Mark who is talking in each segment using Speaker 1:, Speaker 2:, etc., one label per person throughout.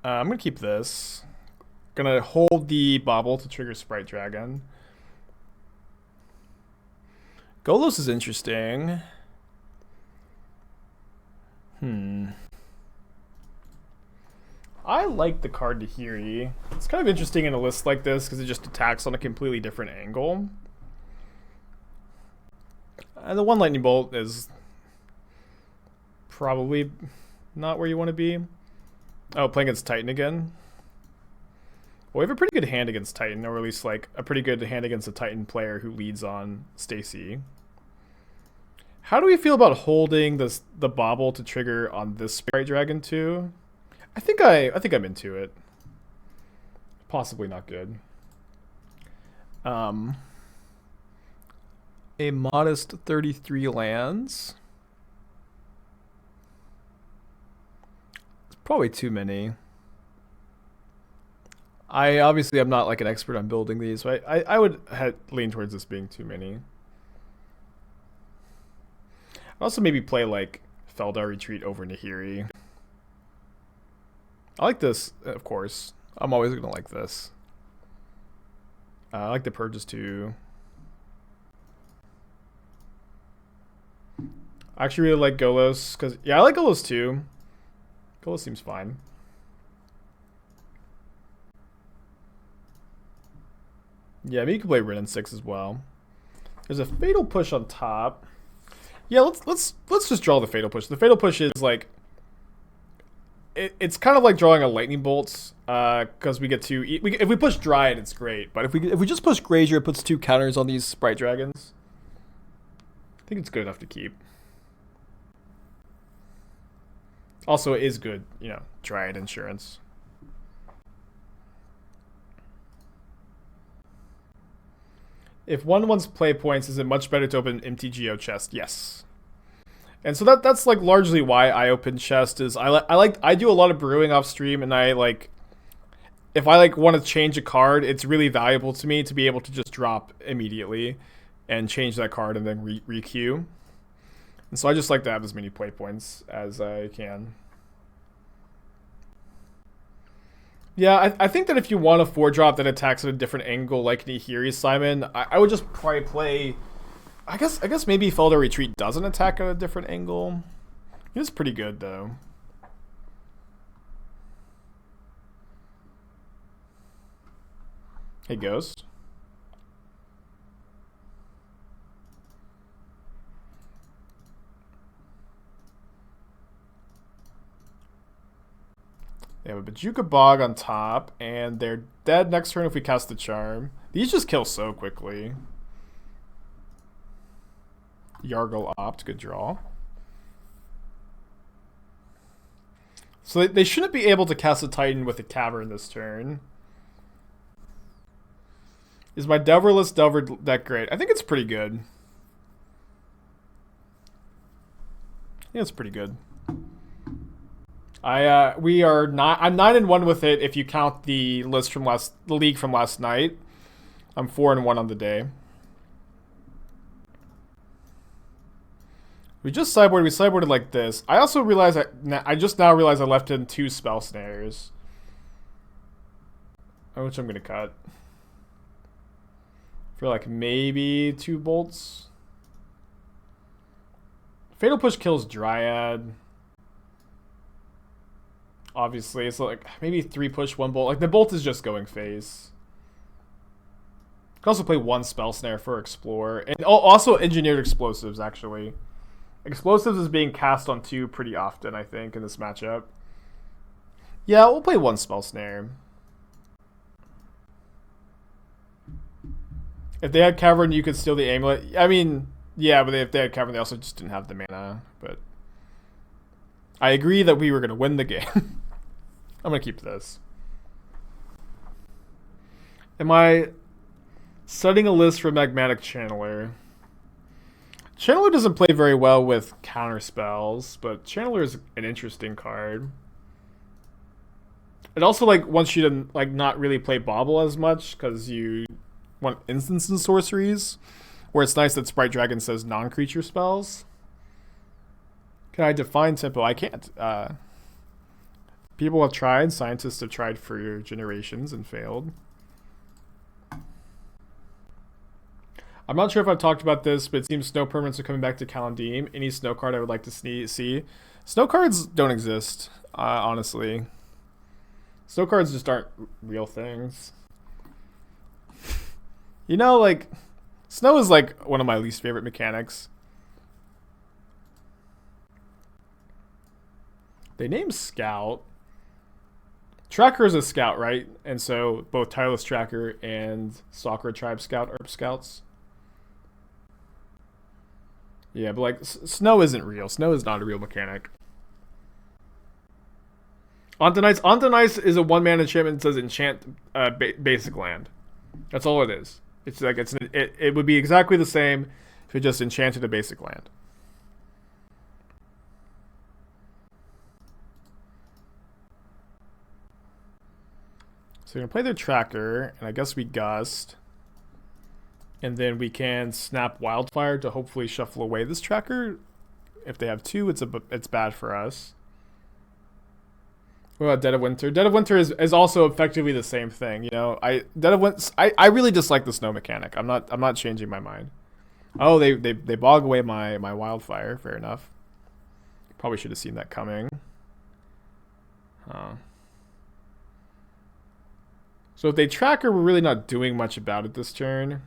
Speaker 1: I'm gonna keep this. Gonna hold the Bauble to trigger Sprite Dragon. Golos is interesting. I like the card Nahiri. It's kind of interesting in a list like this because it just attacks on a completely different angle. And the one lightning bolt is probably not where you want to be. Oh, playing against Titan again. Well, we have a pretty good hand against Titan, or at least like a pretty good hand against a Titan player who leads on Stacy. How do we feel about holding the Bauble to trigger on this Sprite Dragon too? I think I'm into it. Possibly not good. A modest 33 lands. It's probably too many. I obviously am not like an expert on building these, but I would lean towards this being too many. I'd also maybe play like Feldar Retreat over Nahiri. I like this, of course. I'm always going to like this. I like the Purges too. I actually really like Golos, because, yeah, I like Golos too. Golos seems fine. Yeah, maybe you can play Rin and 6 as well. There's a Fatal Push on top. Yeah, let's just draw the Fatal Push. The Fatal Push is like, it's kind of like drawing a Lightning Bolt, because we get to if we push Dryad, it's great. But if we just push Grazier, it puts 2 counters on these Sprite Dragons. I think it's good enough to keep. Also, it is good, you know, Dryad insurance. If one wants play points, is it much better to open MTGO chest? Yes. And so that's like largely why I open chest is I do a lot of brewing off stream, and I like if I like want to change a card, it's really valuable to me to be able to just drop immediately and change that card and then re-queue. And so I just like to have as many play points as I can. Yeah, I think that if you want a 4-drop that attacks at a different angle like Nahiri, Simon, I would just probably play... I guess maybe Feldar Retreat doesn't attack at a different angle. It is pretty good, though. Hey, Ghost. They have a Bajuka Bog on top, and they're dead next turn if we cast the Charm. These just kill so quickly. Yargle Opt, good draw. So they shouldn't be able to cast a Titan with a Cavern this turn. Is my Delverless Delver deck great? I think it's pretty good. Yeah, it's pretty good. I'm 9-1 with it if you count the list from the league from last night. I'm 4-1 on the day. We sideboarded like this. I also realized I just now realized I left in 2 Spell Snares, which I'm gonna cut for like maybe 2 bolts. Fatal Push kills Dryad. Obviously, it's like maybe 3 push, 1 bolt. Like the bolt is just going face. You can also play 1 Spell Snare for Explore, and also Engineered Explosives actually. Explosives is being cast on 2 pretty often, I think, in this matchup. Yeah, we'll play 1 Spell Snare. If they had Cavern, you could steal the Amulet. I mean, yeah, but if they had Cavern, they also just didn't have the mana. But I agree that we were going to win the game. I'm going to keep this. Am I setting a list for Magmatic Channeler? Channeler doesn't play very well with counter spells, but Channeler is an interesting card. It also like wants you to like not really play Bauble as much because you want instants and sorceries, where it's nice that Sprite Dragon says non-creature spells. Can I define tempo? I can't. People have tried, scientists have tried for generations and failed. I'm not sure if I've talked about this, but it seems snow permanents are coming back to Kalandim. Any snow card I would like to see. Snow cards don't exist, honestly. Snow cards just aren't real things. You know, like, snow is like one of my least favorite mechanics. They named Scout. Tracker is a scout, right? And so both Tireless Tracker and Stalker Tribe Scout are scouts. Yeah, but like, snow isn't real. Snow is not a real mechanic. Ontonice. Ontonice is a one-mana enchantment that says enchant basic land. That's all it is. It's like it would be exactly the same if it just enchanted a basic land. So we're gonna play their Tracker, and I guess we Gust. And then we can snap Wildfire to hopefully shuffle away this Tracker. If they have two, it's bad for us. What about Dead of Winter? Dead of Winter is also effectively the same thing, you know. I really dislike the snow mechanic. I'm not changing my mind. Oh, they bog away my Wildfire. Fair enough. Probably should have seen that coming. Huh. So if they Tracker, we're really not doing much about it this turn.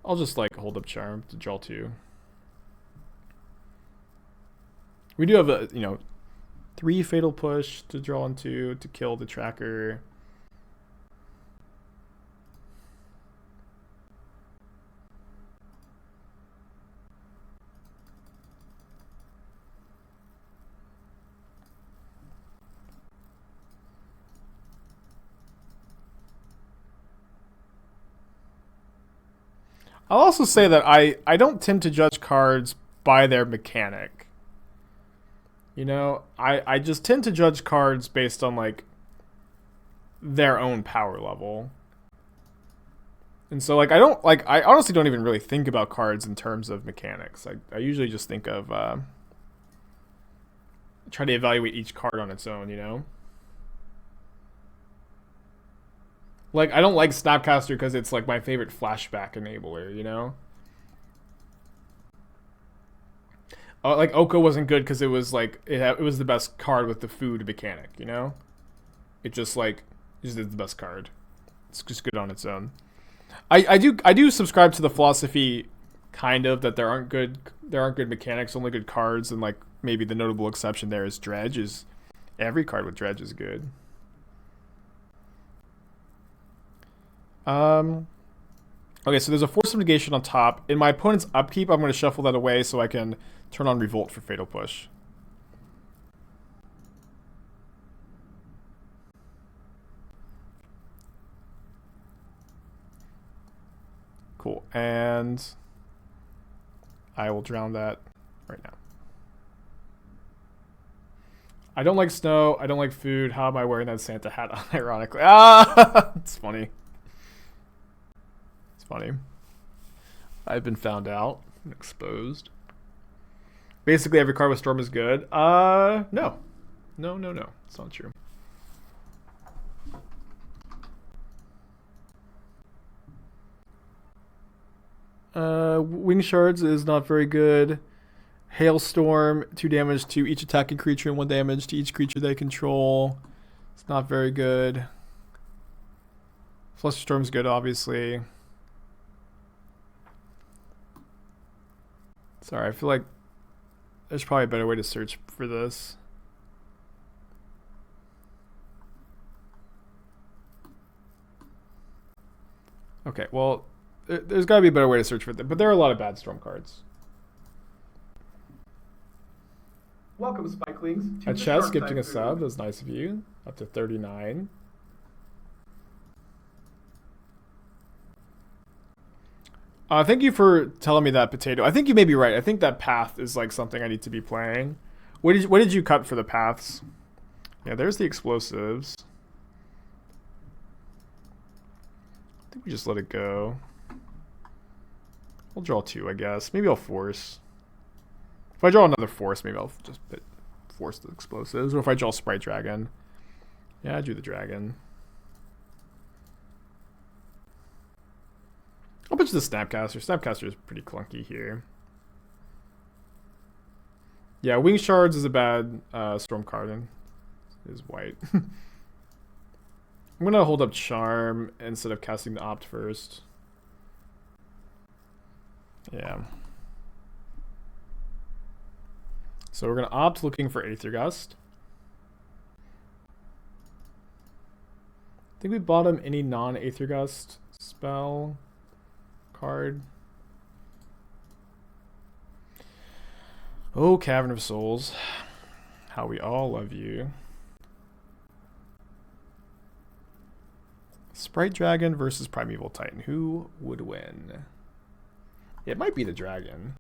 Speaker 1: I'll just like hold up Charm to draw 2. We do have a 3 Fatal Push to draw on 2 to kill the Tracker. I'll also say that I don't tend to judge cards by their mechanic. You know, I just tend to judge cards based on like their own power level. And so like I honestly don't even really think about cards in terms of mechanics. I usually just think of try to evaluate each card on its own, you know? Like, I don't like Snapcaster because it's like my favorite flashback enabler, you know? Like Oko wasn't good because it was like it was the best card with the food mechanic, you know? It just is the best card. It's just good on its own. I do subscribe to the philosophy kind of that there aren't good mechanics, only good cards, and like maybe the notable exception there is Dredge. Is every card with Dredge is good. Okay, so there's a Force of Negation on top. In my opponent's upkeep, I'm going to shuffle that away so I can turn on Revolt for Fatal Push. Cool, and I will drown that right now. I don't like snow. I don't like food. How am I wearing that Santa hat unironically? Ah, it's funny. Funny. I've been found out and exposed. Basically, every card with Storm is good. No. It's not true. Wing Shards is not very good. Hailstorm, 2 damage to each attacking creature and 1 damage to each creature they control. It's not very good. Flusterstorm's good, obviously. Sorry, I feel like there's probably a better way to search for this. Okay, well, there's got to be a better way to search for them, but there are a lot of bad Storm cards.
Speaker 2: Welcome, Spikelings.
Speaker 1: A chest gifting a sub, that's nice of you. Up to 39. Thank you for telling me that, Potato. I think you may be right. I think that path is like something I need to be playing. What did you cut for the paths? Yeah, there's the explosives. I think we just let it go. We'll draw 2, I guess. Maybe I'll force. If I draw another force, maybe I'll just force the explosives. Or if I draw Sprite Dragon. Yeah, I drew the dragon. I'll pitch the Snapcaster. Snapcaster is pretty clunky here. Yeah, Wing Shards is a bad Storm card. Is white. I'm gonna hold up Charm instead of casting the Opt first. Yeah. So we're gonna opt looking for Aether Gust. I think we bought him any non-Aether Gust spell card. Oh, Cavern of Souls. How we all love you. Sprite Dragon versus Primeval Titan. Who would win? It might be the dragon.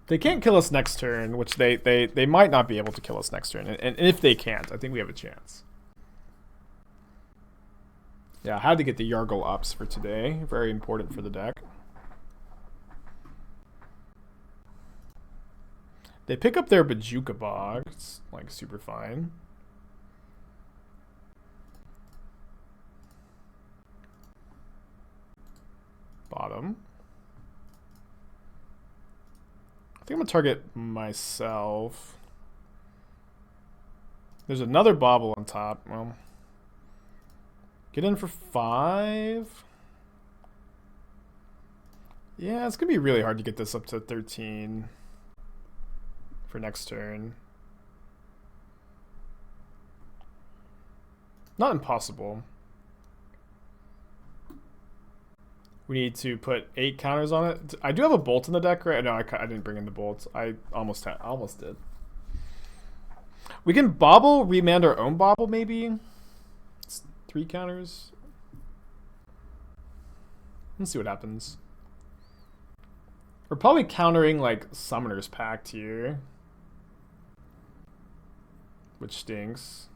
Speaker 1: They can't kill us next turn, which they might not be able to kill us next turn. And if they can't, I think we have a chance. Yeah, I had to get the Yargle ups for today. Very important for the deck. They pick up their Bajuka Bog. It's like super fine. Bottom. I think I'm gonna target myself. There's another Bauble on top. Well, get in for 5. Yeah, it's gonna be really hard to get this up to 13 for next turn. Not impossible. We need to put 8 counters on it. I do have a bolt in the deck, right? No, I didn't bring in the bolts. I almost did. We can Bauble, Remand our own Bauble, maybe. It's 3 counters. Let's see what happens. We're probably countering like Summoner's Pact here, which stinks.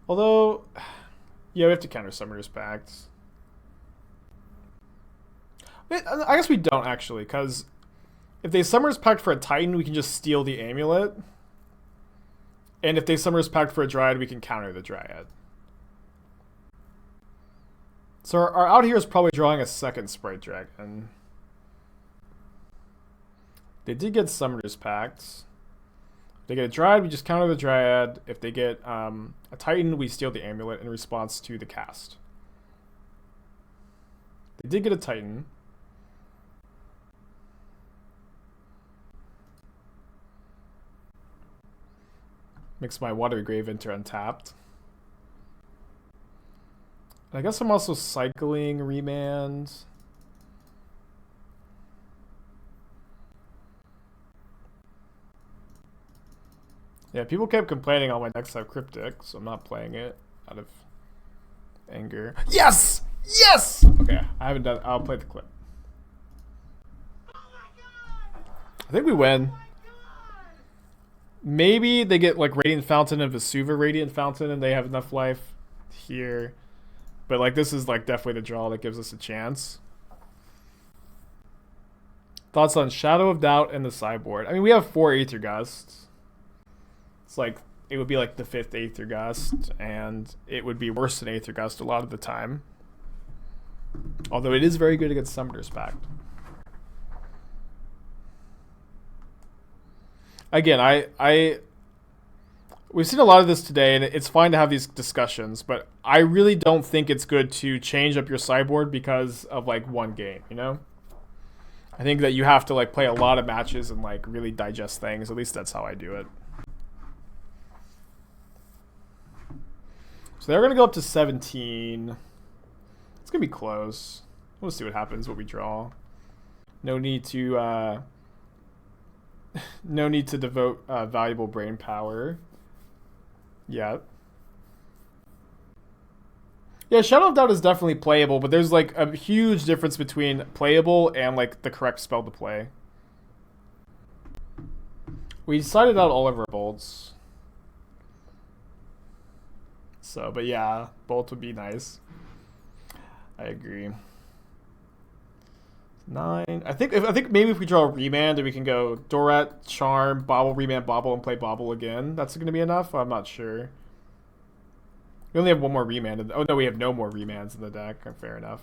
Speaker 1: Although, yeah, we have to counter Summoner's Pact. I guess we don't actually, because if they Summoner's Pact for a Titan, we can just steal the amulet. And if they Summoner's Pact for a Dryad, we can counter the Dryad. So our out here is probably drawing a second Sprite Dragon. They did get Summoner's Pact. If they get a Dryad, we just counter the Dryad. If they get a Titan, we steal the amulet in response to the cast. They did get a Titan. Makes my Watery Grave enter untapped. I guess I'm also cycling Remand. Yeah, people kept complaining all my decks have Cryptic, so I'm not playing it out of anger. Yes! Yes! Okay, I haven't done. I'll play the clip. I think we win. Maybe they get like Radiant Fountain and Vesuva Radiant Fountain and they have enough life here. But like this is like definitely the draw that gives us a chance. Thoughts on Shadow of Doubt and the sideboard? I mean, we have 4 Aether Gusts. It's like it would be like the 5th Aether Gust, and it would be worse than Aether Gust a lot of the time. Although it is very good against Summoner's Pact. Again, we've seen a lot of this today, and it's fine to have these discussions, but I really don't think it's good to change up your sideboard because of like one game, you know? I think that you have to like play a lot of matches and like really digest things. At least that's how I do it. So they're going to go up to 17. It's going to be close. We'll see what happens, what we draw. No need to devote valuable brain power. Yeah. Yeah, Shadow of Doubt is definitely playable, but there's like a huge difference between playable and like the correct spell to play. We decided out all of our bolts. So, but yeah, bolt would be nice. I agree. 9. I think maybe if we draw a Remand, then we can go Dorat, Charm, Bauble, Remand, Bauble, and play Bauble again. That's going to be enough? I'm not sure. We only have one more Remand. Oh no, we have no more Remands in the deck. Fair enough.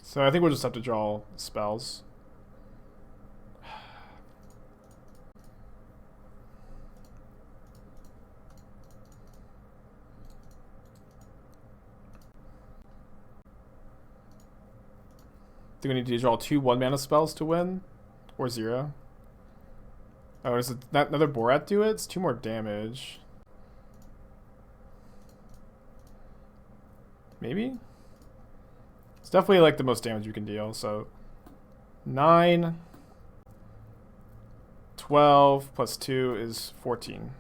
Speaker 1: So I think we'll just have to draw spells. Do we need to draw 2 1-mana spells to win? Or 0? Oh, does another Borat do it? It's 2 more damage. Maybe? It's definitely like the most damage you can deal, so 9 12 plus 2 is 14.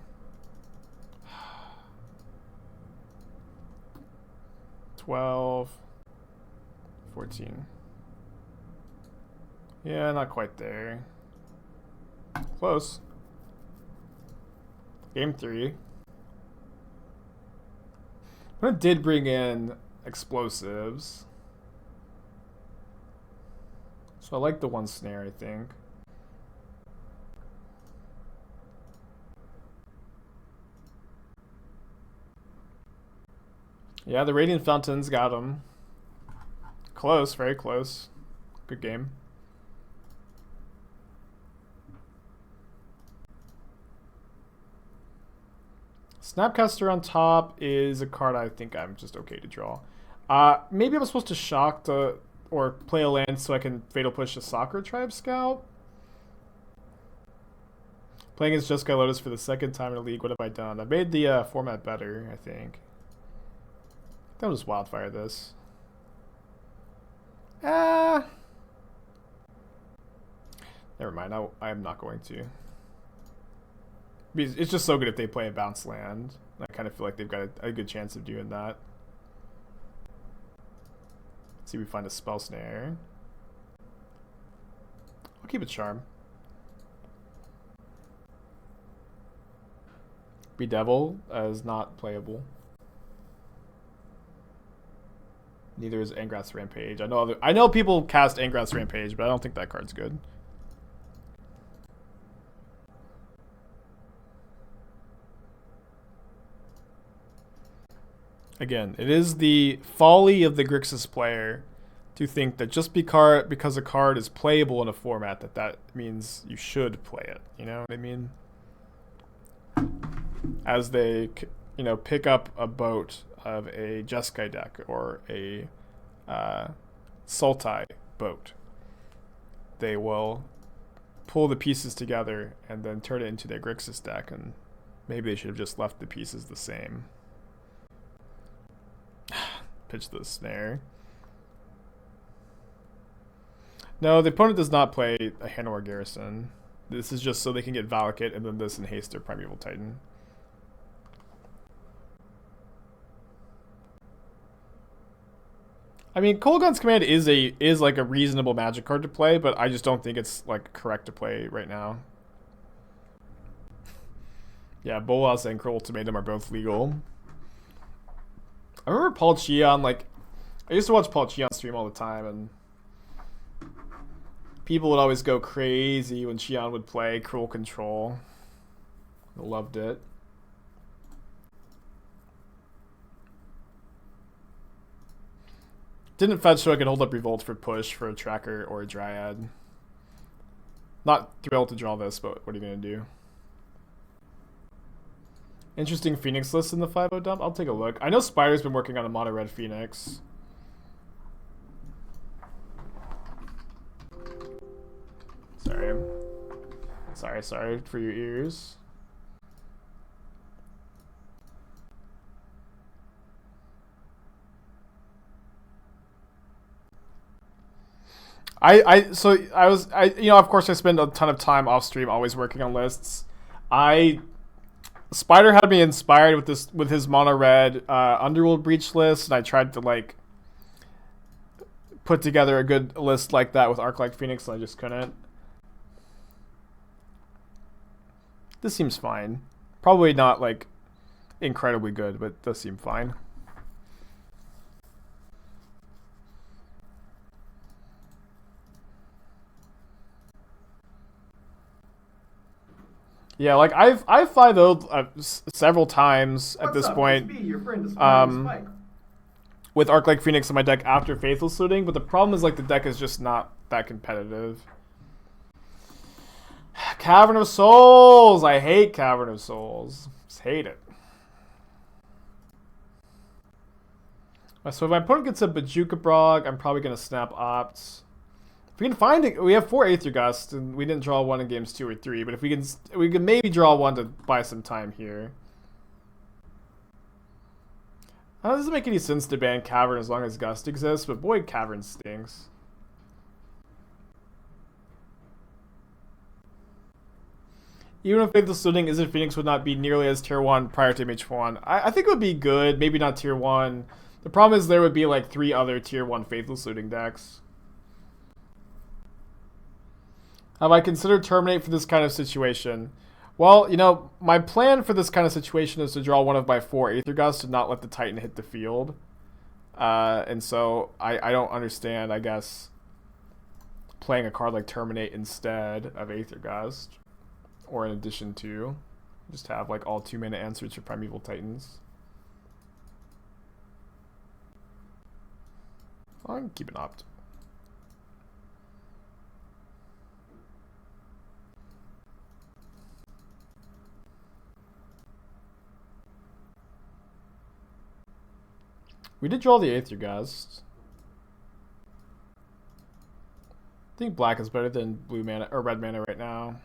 Speaker 1: 12 14. Yeah, not quite there. Close. Game 3. I did bring in explosives. So I like the 1 snare, I think. Yeah, the Radiant Fountains got him. Close, very close. Good game. Snapcaster on top is a card I think I'm just okay to draw. Maybe I'm supposed to shock or play a land so I can Fatal Push a Soccer Tribe Scout. Playing as Jeskai Lotus for the 2nd time in the league. What have I done? I made the format better, I think. I'll just Wildfire this. Never mind. I'm not going to. It's just so good if they play a bounce land. I kind of feel like they've got a good chance of doing that. Let's see if we find a Spell Snare. I'll keep it Charm. Bedevil is not playable. Neither is Angrath's Rampage. I know people cast Angrath's Rampage, but I don't think that card's good. Again, it is the folly of the Grixis player to think that just because a card is playable in a format that means you should play it. You know what I mean? As they, pick up a boat of a Jeskai deck or a Sultai boat, they will pull the pieces together and then turn it into their Grixis deck, and maybe they should have just left the pieces the same. Pitch the snare. No, the opponent does not play a Hanowar Garrison. This is just so they can get Valakut and then this and haste their Primeval Titan. I mean, Kolaghan's Command is like a reasonable Magic card to play, but I just don't think it's like correct to play right now. Yeah, Bolas and Cruel Ultimatum are both legal. I remember Paul Cheon, I used to watch Paul Cheon stream all the time, and people would always go crazy when Cheon would play Cruel Control. I loved it. Didn't fetch so I could hold up Revolt for push for a tracker or a Dryad. Not thrilled to draw this, but what are you going to do? Interesting Phoenix list in the 5-0 dump. I'll take a look. I know Spider's been working on a mono red Phoenix. Sorry for your ears. Of course I spend a ton of time off stream always working on lists. Spider had me inspired with his mono red Underworld Breach list, and I tried to put together a good list like that with Arclight Phoenix, and I just couldn't. This seems fine. Probably not incredibly good, but it does seem fine. Yeah, like I've 5-0'd several times at
Speaker 2: What's
Speaker 1: this
Speaker 2: up?
Speaker 1: point.
Speaker 2: It's me, your friend, Aspiring Spike.
Speaker 1: With Arclight Phoenix in my deck after Faithless Looting, but the problem is like the deck is just not that competitive. Cavern of Souls! I hate Cavern of Souls. Just hate it. So if my opponent gets a Bajuka Brog, I'm probably going to snap Opt. If we can find it, we have 4 Aether Gust, and we didn't draw one in games 2 or 3, but if we can maybe draw one to buy some time here. It doesn't make any sense to ban Cavern as long as Gust exists, but boy, Cavern stinks. Even if Faithless Looting Izzet Phoenix would not be nearly as tier 1 prior to MH1, I think it would be good, maybe not tier 1. The problem is there would be like 3 other tier 1 Faithless Looting decks. Have I considered Terminate for this kind of situation? Well, you know, my plan for this kind of situation is to draw one of my 4 Aether Gusts and not let the Titan hit the field. And so I don't understand, I guess, playing a card like Terminate instead of Aether Gust. Or in addition to, just have like all 2-mana answers for Primeval Titans. I can keep an Opt. We did draw the Aether Gust. I think black is better than blue mana or red mana right now.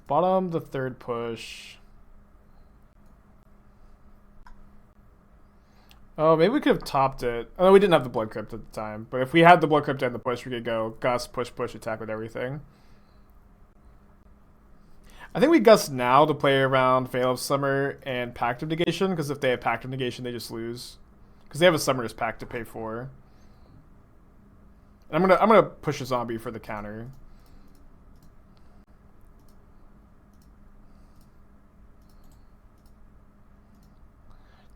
Speaker 1: Bottom the 3rd push. Oh, maybe we could have topped it. Oh, we didn't have the Blood Crypt at the time. But if we had the Blood Crypt and the push, we could go Gust, push, push, attack with everything. I think we Gust now to play around Veil of Summer and Pact of Negation, because if they have Pact of Negation, they just lose. Because they have a Summoner's Pact to pay for. And I'm gonna push a zombie for the counter.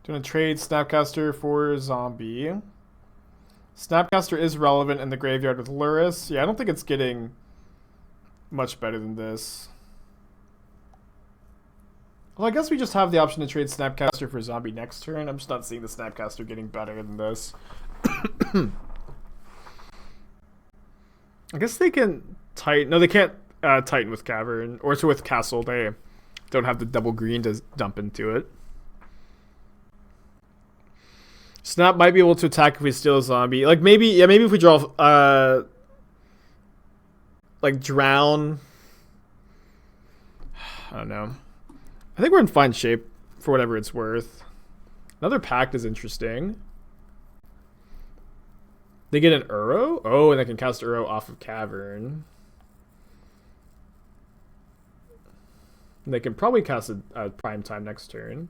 Speaker 1: Doing a trade Snapcaster for zombie. Snapcaster is relevant in the graveyard with Lurrus. Yeah, I don't think it's getting much better than this. Well, I guess we just have the option to trade Snapcaster for zombie next turn. I'm just not seeing the Snapcaster getting better than this. I guess they can Titan. No, they can't Titan with Cavern. Or so with Castle, they don't have the double green to dump into it. Snap might be able to attack if we steal a zombie. Like maybe, yeah, maybe if we draw like Drown. I don't know. I think we're in fine shape for whatever it's worth. Another Pact is interesting. They get an Uro? Oh, and they can cast Uro off of Cavern. And they can probably cast a Prime Time next turn.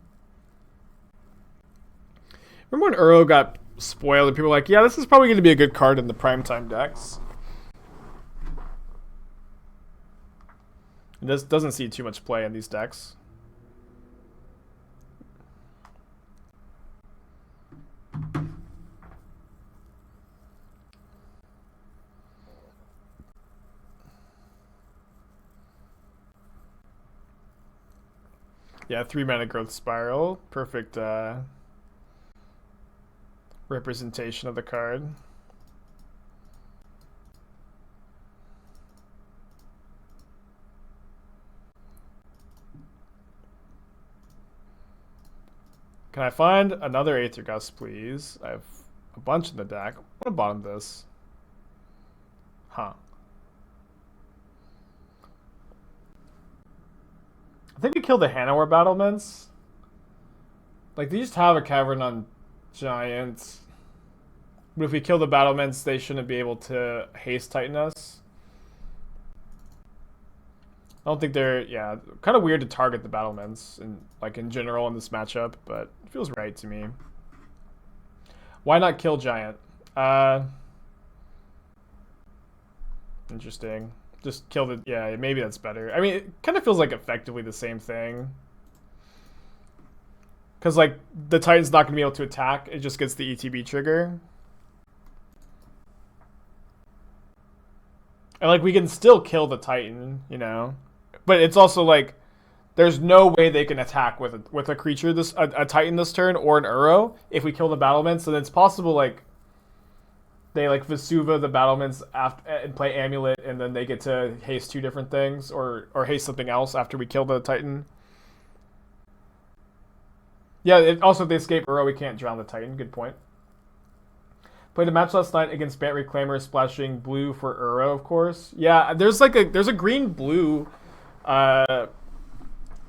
Speaker 1: Remember when Uro got spoiled and people were like, yeah, this is probably going to be a good card in the primetime decks. It just doesn't see too much play in these decks. Yeah, 3-mana growth spiral. Perfect representation of the card. Can I find another Aether Gust, please? I have a bunch in the deck. I'm gonna bottom this. Huh. I think we killed the Hanowar Battlements. Like, they just have a Cavern on Giant. But if we kill the Battlements, they shouldn't be able to haste Titan us. I don't think they're, yeah, kind of weird to target the Battlements in general in this matchup, but it feels right to me. Why not kill Giant? Interesting. Just kill the, yeah, maybe that's better. I mean, it kind of feels like effectively the same thing. Because, like, the Titan's not going to be able to attack. It just gets the ETB trigger. And, like, we can still kill the Titan, you know? But it's also, like, There's no way they can attack with a creature a Titan this turn or an Uro if we kill the battlements. And it's possible like they like Vesuva the battlements after and play Amulet, and then they get to haste 2 different things or haste something else after we kill the Titan. Yeah, also if they escape Uro, we can't drown the Titan. Good point. Played a match last night against Bant Reclaimer, splashing blue for Uro, of course. Yeah, there's a green blue.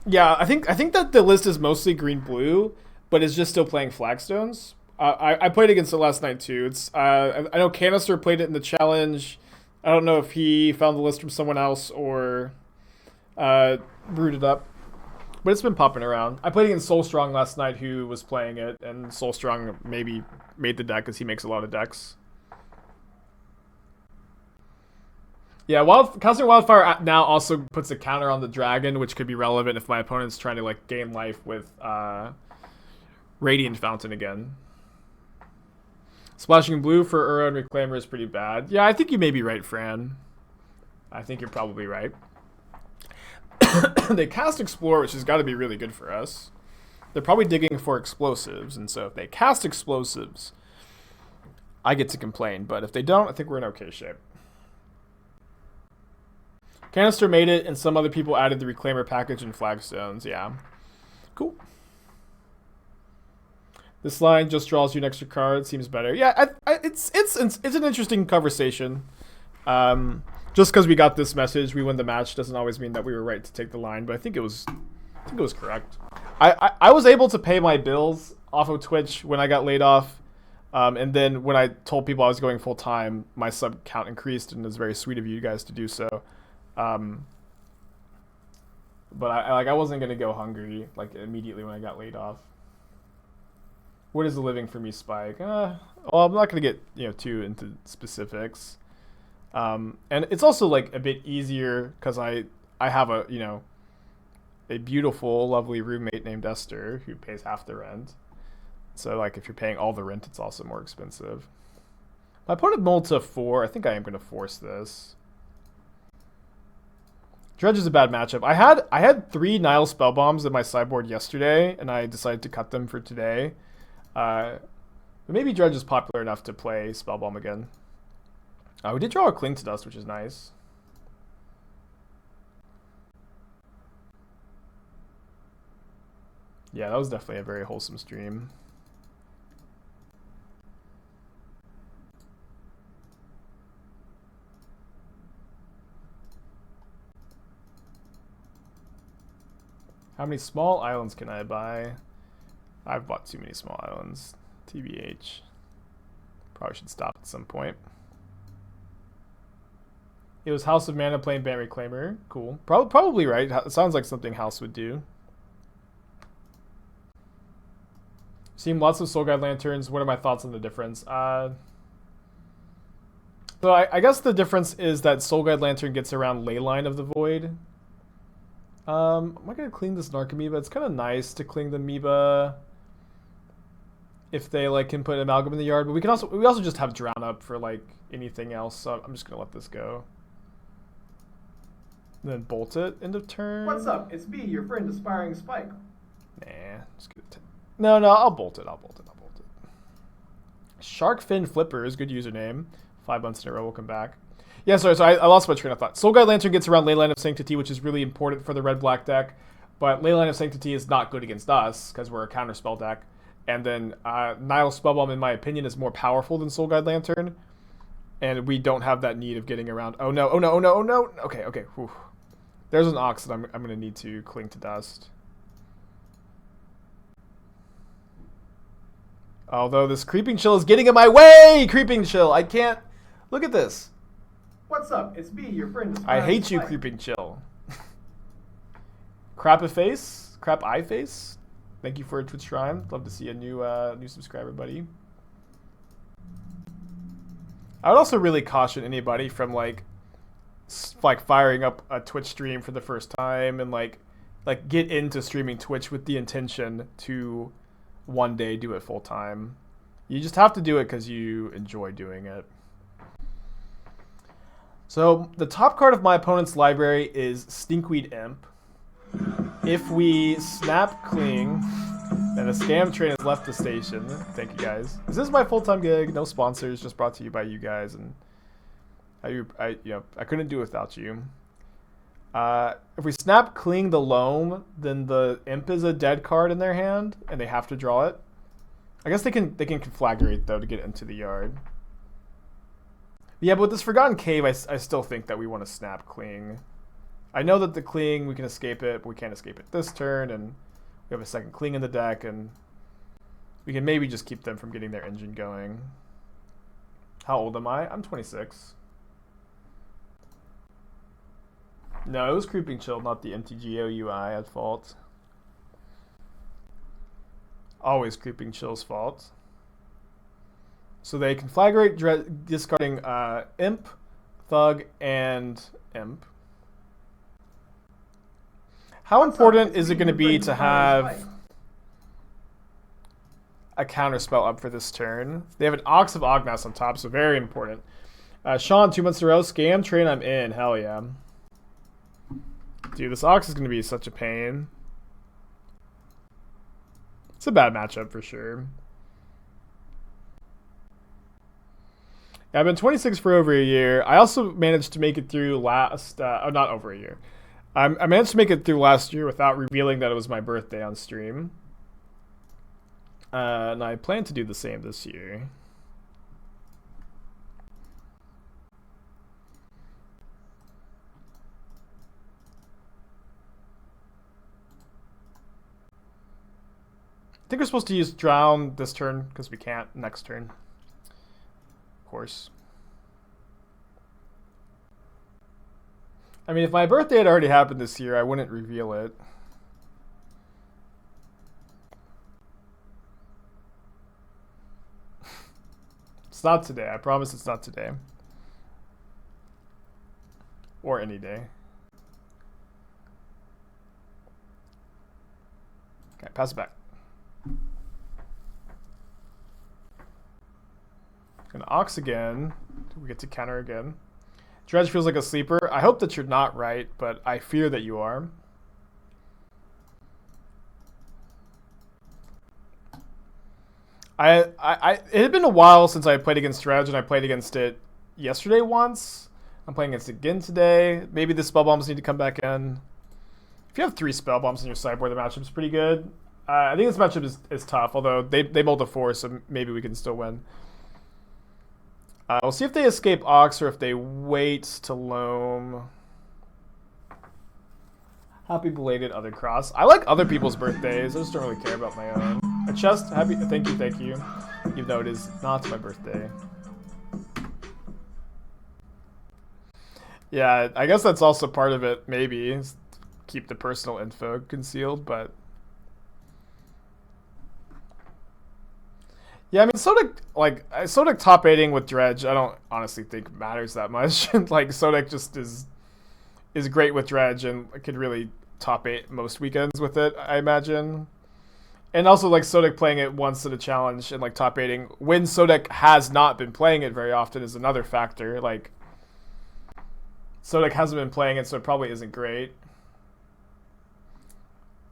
Speaker 1: Yeah, I think that the list is mostly green blue, but it's just still playing Flagstones. I played against it last night too. It's I know Canister played it in the challenge. I don't know if he found the list from someone else or brewed it up. But it's been popping around. I played against Soulstrong last night, who was playing it, and Soulstrong maybe made the deck because he makes a lot of decks. Yeah, Casting Wildfire now also puts a counter on the dragon, which could be relevant if my opponent's trying to like gain life with Radiant Fountain again. Splashing blue for Uro and Reclaimer is pretty bad. Yeah, I think you may be right, Fran. I think you're probably right. They cast Explore, which has got to be really good for us. They're probably digging for explosives, and so if they cast explosives, I get to complain. But if they don't, I think we're in okay shape. Canister made it, and some other people added the Reclaimer package and Flagstones. Yeah. Cool. This line just draws you an extra card. Seems better. Yeah, it's an interesting conversation. Just because we got this message, we win the match, doesn't always mean that we were right to take the line. But I think it was correct. I was able to pay my bills off of Twitch when I got laid off, and then when I told people I was going full time, my sub count increased, and it was very sweet of you guys to do so. But I wasn't gonna go hungry like immediately when I got laid off. What is a living for me, Spike? Well, I'm not gonna get too into specifics. And it's also like a bit easier because I have a beautiful, lovely roommate named Esther who pays half the rent. So like if you're paying all the rent, it's also more expensive. My opponent mulled to 4. I think I am going to force this. Dredge is a bad matchup. I had 3 Nile spell bombs in my sideboard yesterday, and I decided to cut them for today. But maybe Dredge is popular enough to play spell bomb again. We did draw a Cling to Dust, which is nice. Yeah, that was definitely a very wholesome stream. How many small islands can I buy? I've bought too many small islands. TBH. Probably should stop at some point. It was House of Mana playing Bant Reclaimer. Cool. Probably right. It sounds like something House would do. Seen lots of Soul Guide Lanterns. What are my thoughts on the difference? So I guess the difference is that Soul Guide Lantern gets around Leyline of the Void. I'm not going to clean this Narcomoeba. It's kind of nice to clean the Amoeba if they like can put Amalgam in the yard. But we also just have Drown Up for like anything else. So I'm just going to let this go. And then bolt it end of turn.
Speaker 2: What's up? It's me, your friend Aspiring Spike.
Speaker 1: Nah, just gonna no, I'll bolt it. Sharkfin Flipper is good username. 5 months in a row, we'll come back. Yeah, sorry, so I lost my train of thought. Soul Guide Lantern gets around Leyline of Sanctity, which is really important for the red-black deck. But Leyline of Sanctity is not good against us, because we're a counterspell deck. And then Nile Spellbomb, in my opinion, is more powerful than Soul Guide Lantern. And we don't have that need of getting around... Oh no. Okay. Whew. There's an Ox that I'm going to need to cling to dust. Although this Creeping Chill is getting in my way! Creeping Chill! I can't... Look at this.
Speaker 2: What's up? It's me, your friend.
Speaker 1: I hate you, Creeping Chill. Crap eye face. Thank you for a Twitch Shrine. Love to see a new subscriber, buddy. I would also really caution anybody from like firing up a Twitch stream for the first time and like get into streaming Twitch with the intention to one day do it full time. You just have to do it because you enjoy doing it. So the top card of my opponent's library is Stinkweed Imp. if we snap Cling, then a scam train has left the station. Thank you guys. This is my full-time gig. No sponsors, just brought to you by you guys, and I couldn't do it without you. If we snap Cling the Loam, then the Imp is a dead card in their hand, and they have to draw it. I guess they can conflagrate though to get into the yard. Yeah, but with this Forgotten Cave, I still think that we want to snap Cling. I know that the Cling, we can escape it, but we can't escape it this turn, and we have a second Cling in the deck, and we can maybe just keep them from getting their engine going. How old am I? I'm 26. No, it was Creeping Chill, not the MTGO UI at fault. Always Creeping Chill's fault. So they conflagrate, discarding Imp, Thug, and Imp. How important is it going to be to have a counterspell up for this turn? They have an Ox of Ognas on top, so very important. Sean, 2 months in a row, scam train, I'm in. Hell yeah. Dude, this Ox is going to be such a pain. It's a bad matchup for sure. Yeah, I've been 26 for over a year. I also managed to make it through last... not over a year. I managed to make it through last year without revealing that it was my birthday on stream. And I plan to do the same this year. I think we're supposed to use Drown this turn, because we can't next turn. Of course. I mean, if my birthday had already happened this year, I wouldn't reveal it. It's not today. I promise it's not today. Or any day. Okay, pass it back. Gonna Ox again. We get to counter again. Dredge feels like a sleeper. I hope that you're not right, but I fear that you are. It had been a while since I played against Dredge, and I played against it yesterday once. I'm playing against it again today. Maybe the spell bombs need to come back in. If you have 3 spell bombs in your sideboard, the matchup's pretty good. I think this matchup is tough, although they bolt a 4, so maybe we can still win. We'll see if they escape Ox or if they wait to Loam. Happy belated other cross. I like other people's birthdays. I just don't really care about my own. A chest. Happy. Thank you. Even though it is not my birthday. Yeah, I guess that's also part of it. Maybe keep the personal info concealed, but. Yeah, I mean, Sodic top 8ing with Dredge, I don't honestly think matters that much. Like, Sodic just is great with Dredge and could really top 8 most weekends with it, I imagine. And also, like, Sodic playing it once at a challenge and, like, top 8ing when Sodic has not been playing it very often is another factor. Like, Sodic hasn't been playing it, so it probably isn't great.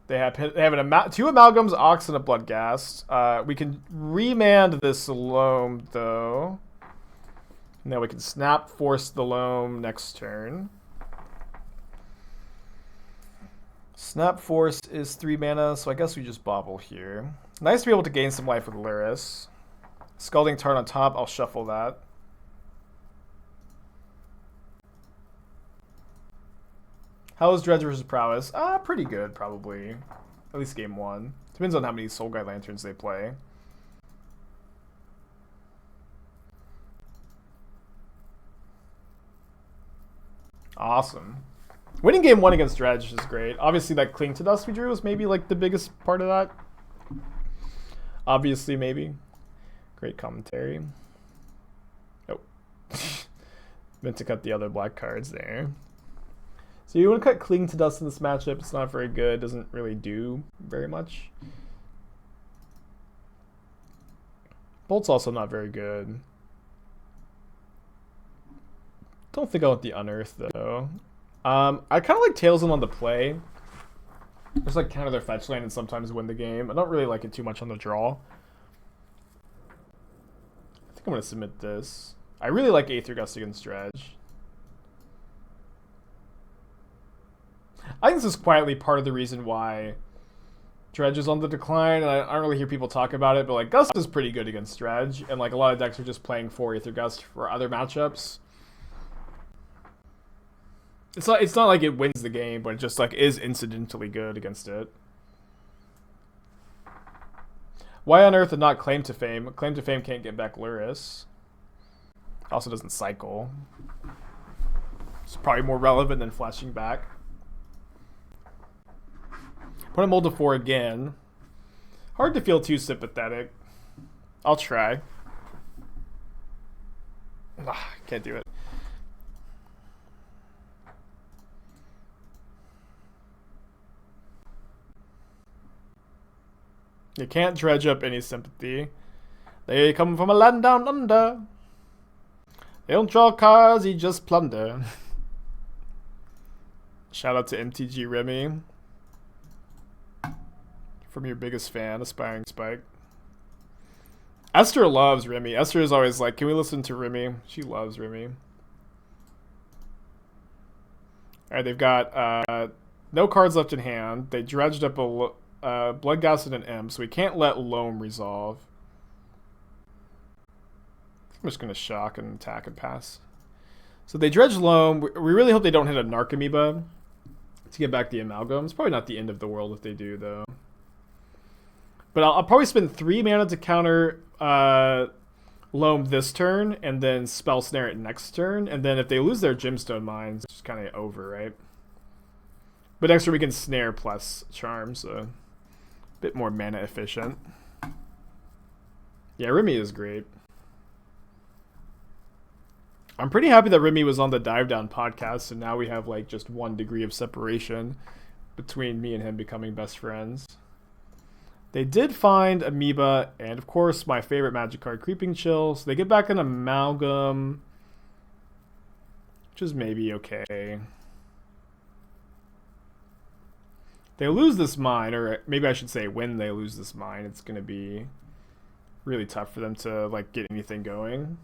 Speaker 1: They have 2 Amalgams, Ox, and a Bloodghast. We can remand this Loam, though. Now we can Snap Force the Loam next turn. Snap Force is 3 mana, so I guess we just Bauble here. Nice to be able to gain some life with Lurrus. Scalding Tarn on top, I'll shuffle that. How is Dredge versus Prowess? Pretty good, probably. At least game 1. Depends on how many Soul Guide Lanterns they play. Awesome. Winning game 1 against Dredge is great. Obviously, that Cling to Dust we drew was maybe like the biggest part of that. Obviously, maybe. Great commentary. Oh. Meant to cut the other black cards there. So you want to cut Cling to Dust in this matchup. It's not very good. Doesn't really do very much. Bolt's also not very good. Don't think I want the Unearth, though. I kind of like Talesman on the play. Just like counter their fetch land and sometimes win the game. I don't really like it too much on the draw. I think I'm gonna submit this. I really like Aether Gust against Dredge. I think this is quietly part of the reason why Dredge is on the decline, and I don't really hear people talk about it, but like Gust is pretty good against Dredge, and like a lot of decks are just playing for Aether Gust for other matchups. It's not like it wins the game, but it just like is incidentally good against it. Why on earth did not Claim to Fame? Claim to Fame can't get back Lurrus. Also doesn't cycle. It's probably more relevant than flashing back. Put a mold to 4 again. Hard to feel too sympathetic. I'll try. Can't do it. You can't dredge up any sympathy. They come from a land down under. They don't draw cards, you just plunder. Shout out to MTG Remy. From your biggest fan, Aspiring Spike. Esther loves Remy. Esther is always like, can we listen to Remy? She loves Remy. Alright, they've got no cards left in hand. They dredged up a Blood Gas and an M, so we can't let Loam resolve. I'm just going to shock and attack and pass. So they dredge Loam. We really hope they don't hit a Narcomoeba to get back the Amalgam. It's probably not the end of the world if they do, though. But I'll probably spend 3 mana to counter Loam this turn, and then Spell Snare it next turn. And then if they lose their Gemstone Mines, it's just kind of over, right? But next turn we can Snare plus Charm, so a bit more mana efficient. Yeah, Remy is great. I'm pretty happy that Remy was on the Dive Down podcast, so now we have like just 1 degree of separation between me and him becoming best friends. They did find Amoeba, and of course my favorite Magic card, Creeping Chill. So they get back an Amalgam, which is maybe okay. They lose this mine, or maybe I should say when they lose this mine, it's going to be really tough for them to like get anything going.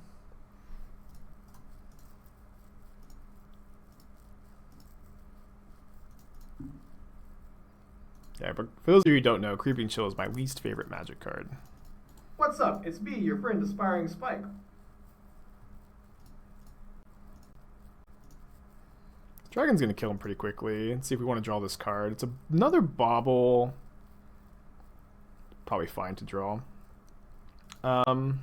Speaker 1: Yeah, but for those of you who don't know, Creeping Chill is my least favorite Magic card.
Speaker 2: What's up? It's me, your friend, Aspiring Spike.
Speaker 1: Dragon's going to kill him pretty quickly. Let's see if we want to draw this card. It's another Bauble. Probably fine to draw. I'm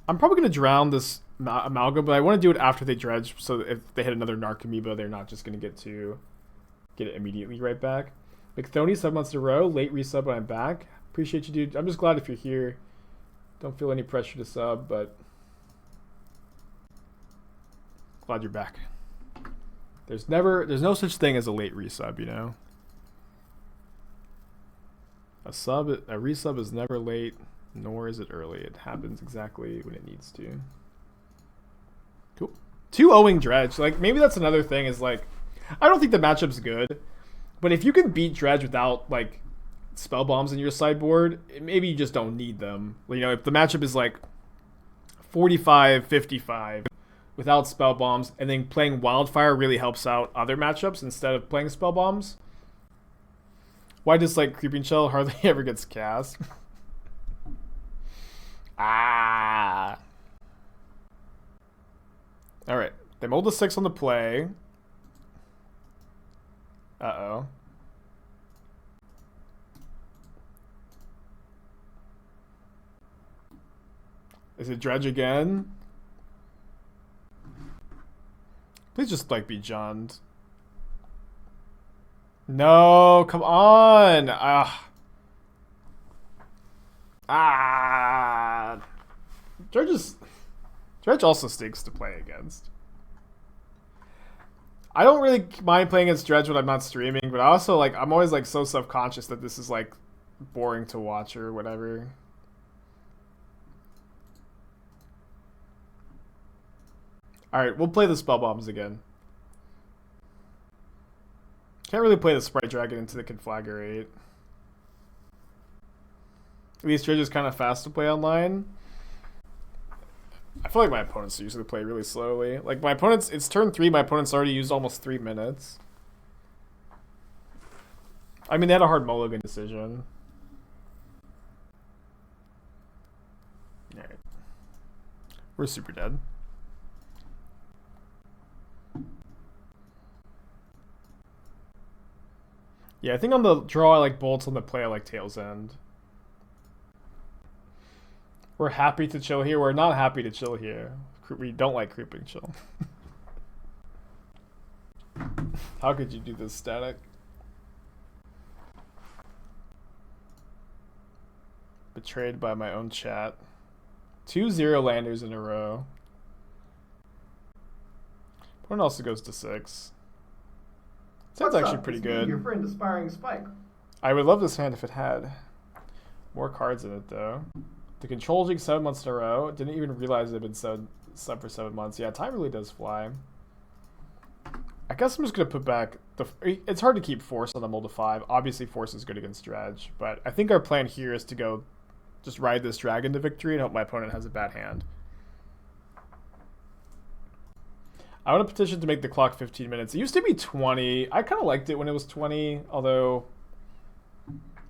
Speaker 1: probably going to drown this Amalgam, but I want to do it after they dredge, so that if they hit another Narcomoeba, they're not just going to get it immediately right back. McThony, 7 months in a row. Late resub when I'm back. Appreciate you, dude. I'm just glad if you're here. Don't feel any pressure to sub, but glad you're back. There's no such thing as a late resub, you know? A resub is never late, nor is it early. It happens exactly when it needs to. Cool. 2-0ing Dredge. Like, maybe that's another thing is like, I don't think the matchup's good, but if you can beat Dredge without like spell bombs in your sideboard, maybe you just don't need them. You know, if the matchup is like 45-55 without spell bombs, and then playing Wildfire really helps out other matchups instead of playing spell bombs. Why does like Creeping Chill hardly ever gets cast? All right, they mold a 6 on the play. Uh-oh. Is it Dredge again? Please just, like, be Junned. No, come on! Dredge also stinks to play against. I don't really mind playing against Dredge when I'm not streaming, but I also, like, I'm always, like, so self-conscious that this is, like, boring to watch or whatever. Alright, we'll play the spell bombs again. Can't really play the Sprite Dragon into the Conflagrate. These dredges kind of fast to play online. I feel like my opponents usually play really slowly. Like my opponents, it's turn 3. My opponents already used almost 3 minutes. I mean, they had a hard mulligan decision. All right, we're super dead. Yeah, I think on the draw I like bolts, on the play I like tails end. We're happy to chill here. We're not happy to chill here. We don't like creeping chill. How could you do this, Static? Betrayed by my own chat. 2 0 landers in a row. Opponent also goes to 6. Sounds actually pretty good.
Speaker 2: Your friend Aspiring Spike.
Speaker 1: I would love this hand if it had more cards in it, though. The control jig 7 months in a row. Didn't even realize it had been sub for 7 months. Yeah, time really does fly. I guess I'm just going to put back the... It's hard to keep Force on the mold to 5. Obviously, Force is good against Dredge. But I think our plan here is to go just ride this Dragon to victory and hope my opponent has a bad hand. I want to petition to make the clock 15 minutes. It used to be 20. I kind of liked it when it was 20, although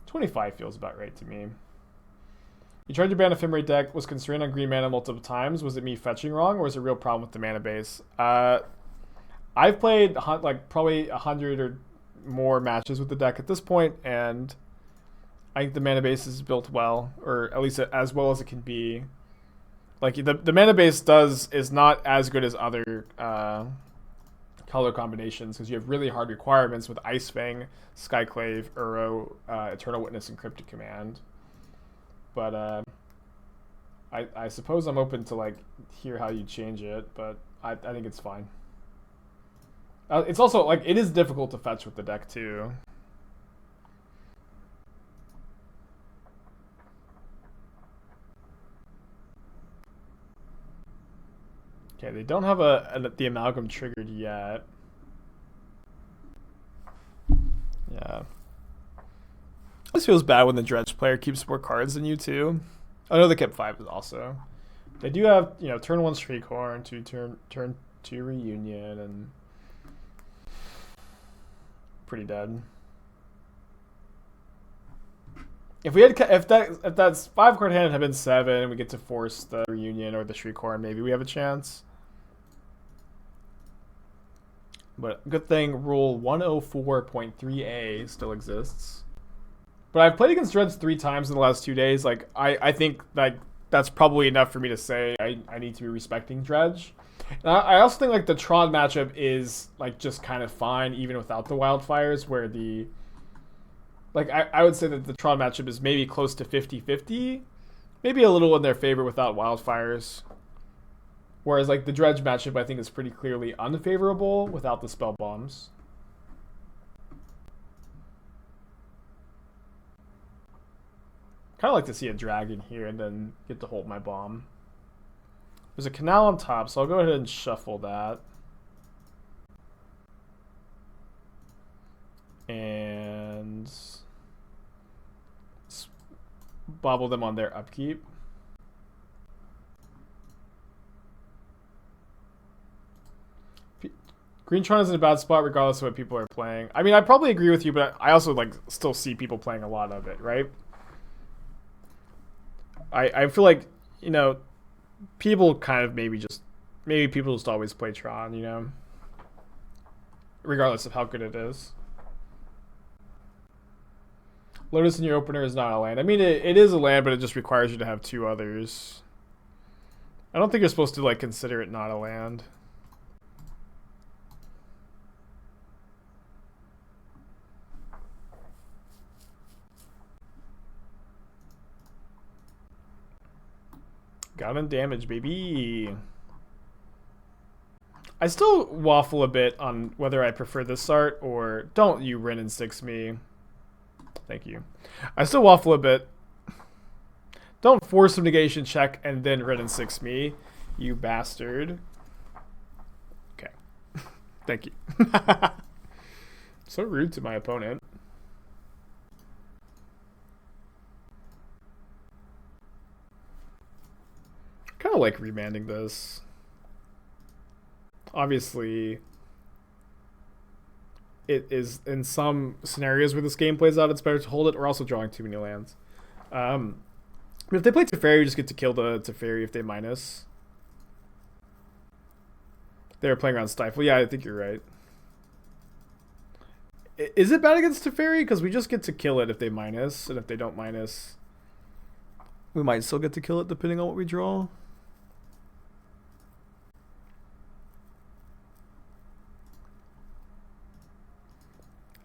Speaker 1: 25 feels about right to me. You tried to ban Ephemerate deck, was constrained on green mana multiple times. Was it me fetching wrong, or was it a real problem with the mana base? I've played like probably 100 or more matches with the deck at this point, and I think the mana base is built well, or at least as well as it can be. Like the mana base is not as good as other color combinations because you have really hard requirements with Ice Fang, Skyclave, Uro, Eternal Witness, and Cryptic Command. But I suppose I'm open to like hear how you change it, but I think it's fine. It's also like it is difficult to fetch with the deck too. Okay, they don't have the amalgam triggered yet. Yeah. This feels bad when the Dredge player keeps more cards than you too. Oh no, they kept 5 also. They do have, turn 1 Shriekhorn, turn 2 Reunion, and pretty dead. If that's 5 card hand had been 7, we get to force the Reunion or the Shriekhorn, maybe we have a chance. But good thing rule 104.3a still exists. But I've played against Dredge 3 times in the last 2 days. Like I think like that's probably enough for me to say I need to be respecting Dredge. And I also think like the Tron matchup is like just kind of fine even without the wildfires, where the I would say that the Tron matchup is maybe close to 50-50, maybe a little in their favor without wildfires. Whereas like the Dredge matchup I think is pretty clearly unfavorable without the spell bombs. Kind of like to see a dragon here and then get to hold my bomb. There's a canal on top, so I'll go ahead and shuffle that. And bobble them on their upkeep. Green Tron is in a bad spot regardless of what people are playing. I mean, I probably agree with you, but I also like still see people playing a lot of it, right? I feel like, people kind of maybe people just always play Tron, regardless of how good it is. Lotus in your opener is not a land. I mean, it is a land, but it just requires you to have 2 others. I don't think you're supposed to consider it not a land. Got him damage, baby. I still waffle a bit on whether I prefer this art or don't you Rin and 6 me. Thank you. I still waffle a bit. Don't Force of Negation check and then Rin and 6 me, you bastard. Okay. Thank you. So rude to my opponent. Kind of like remanding this. Obviously, it is in some scenarios where this game plays out, it's better to hold it. We're also drawing too many lands. But if they play Teferi, you just get to kill the Teferi if they minus. They're playing around Stifle. Yeah, I think you're right. Is it bad against Teferi? Because we just get to kill it if they minus, and if they don't minus, we might still get to kill it depending on what we draw.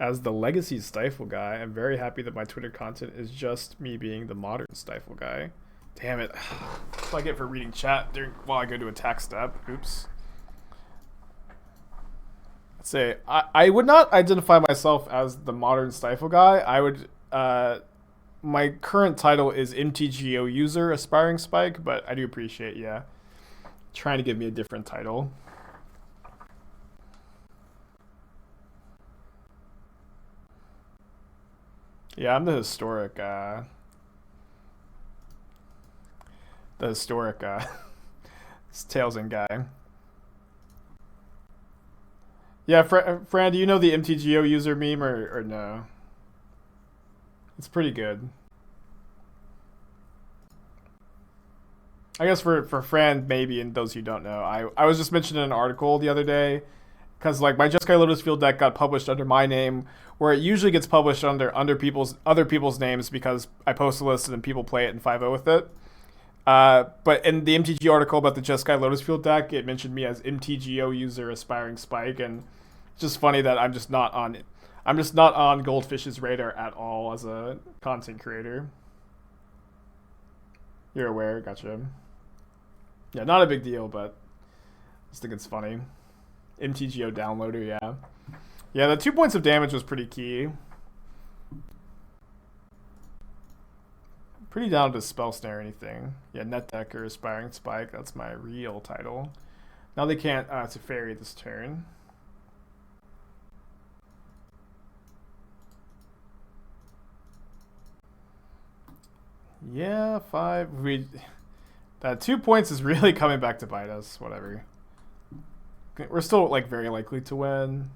Speaker 1: As the Legacy Stifle guy, I'm very happy that my Twitter content is just me being the modern Stifle guy. Damn it. That's what I get for reading chat while I go to attack step. Oops. Let's say, I would not identify myself as the modern Stifle guy. I would, my current title is MTGO user, aspiring spike, but I do appreciate, yeah, trying to give me a different title. Yeah, I'm the historic Tailsin guy. Yeah, Fran, do you know the MTGO user meme or no? It's pretty good. I guess for Fran, maybe, and those who don't know, I was just mentioning an article the other day, because like my Jeskai Lotus Field deck got published under my name, where it usually gets published under other people's names because I post a list and then people play it in 5.0 with it. But in the MTG article about the Jeskai Lotus Field deck, it mentioned me as MTGO user aspiring spike, and it's just funny that I'm just not on Goldfish's radar at all as a content creator. You're aware, gotcha. Yeah, not a big deal, but I just think it's funny. MTGO downloader, yeah. Yeah, the 2 points of damage was pretty key. Pretty down to Spell Snare or anything. Yeah, Net Decker, Aspiring Spike, that's my real title. Now they can't Teferi this turn. Yeah, 5. That 2 points is really coming back to bite us. Whatever. We're still like very likely to win.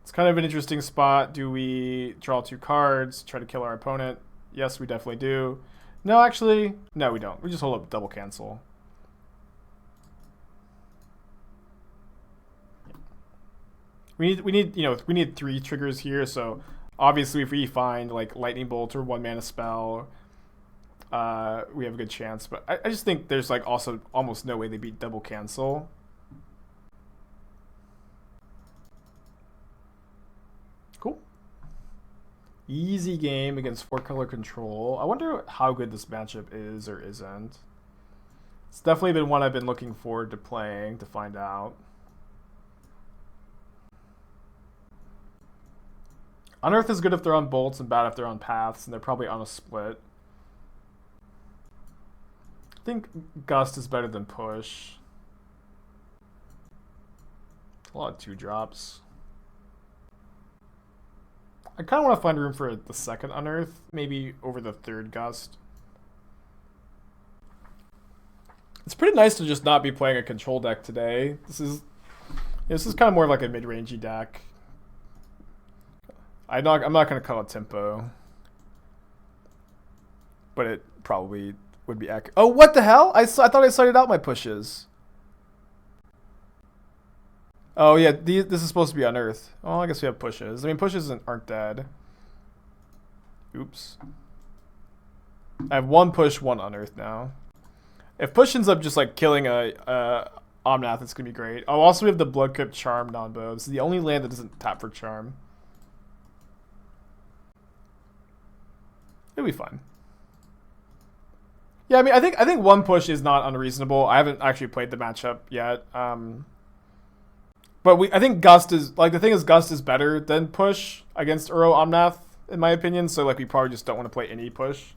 Speaker 1: It's kind of an interesting spot. Do we draw 2 cards, try to kill our opponent? Yes, we definitely do. No, actually, no, we don't. We just hold up double cancel. We need 3 triggers here. So obviously, if we find like Lightning Bolt or 1 mana spell, we have a good chance. But I just think there's like also almost no way they beat double cancel. Cool. Easy game against 4-color control. I wonder how good this matchup is or isn't. It's definitely been one I've been looking forward to playing to find out. Unearth is good if they're on bolts and bad if they're on paths, and they're probably on a split. I think Gust is better than Push. A lot of 2-drops. I kind of want to find room for the second Unearth, maybe over the 3rd Gust. It's pretty nice to just not be playing a control deck today. This is kind of more of like a mid-rangey deck. I'm not going to call it tempo, but it probably would be accurate. Oh, what the hell? I thought I cited out my pushes. Oh yeah, this is supposed to be Unearth. Oh, I guess we have pushes. I mean, pushes aren't dead. Oops. I have 1 push, 1 Unearth now. If push ends up just like killing a Omnath, it's gonna be great. Oh, also we have the Blood Crypt Charm non-bow. This is the only land that doesn't tap for Charm. It'll be fun. Yeah, I mean, I think 1 push is not unreasonable. I haven't actually played the matchup yet. But I think Gust is like, the thing is Gust is better than push against Uro Omnath in my opinion. So like we probably just don't want to play any push.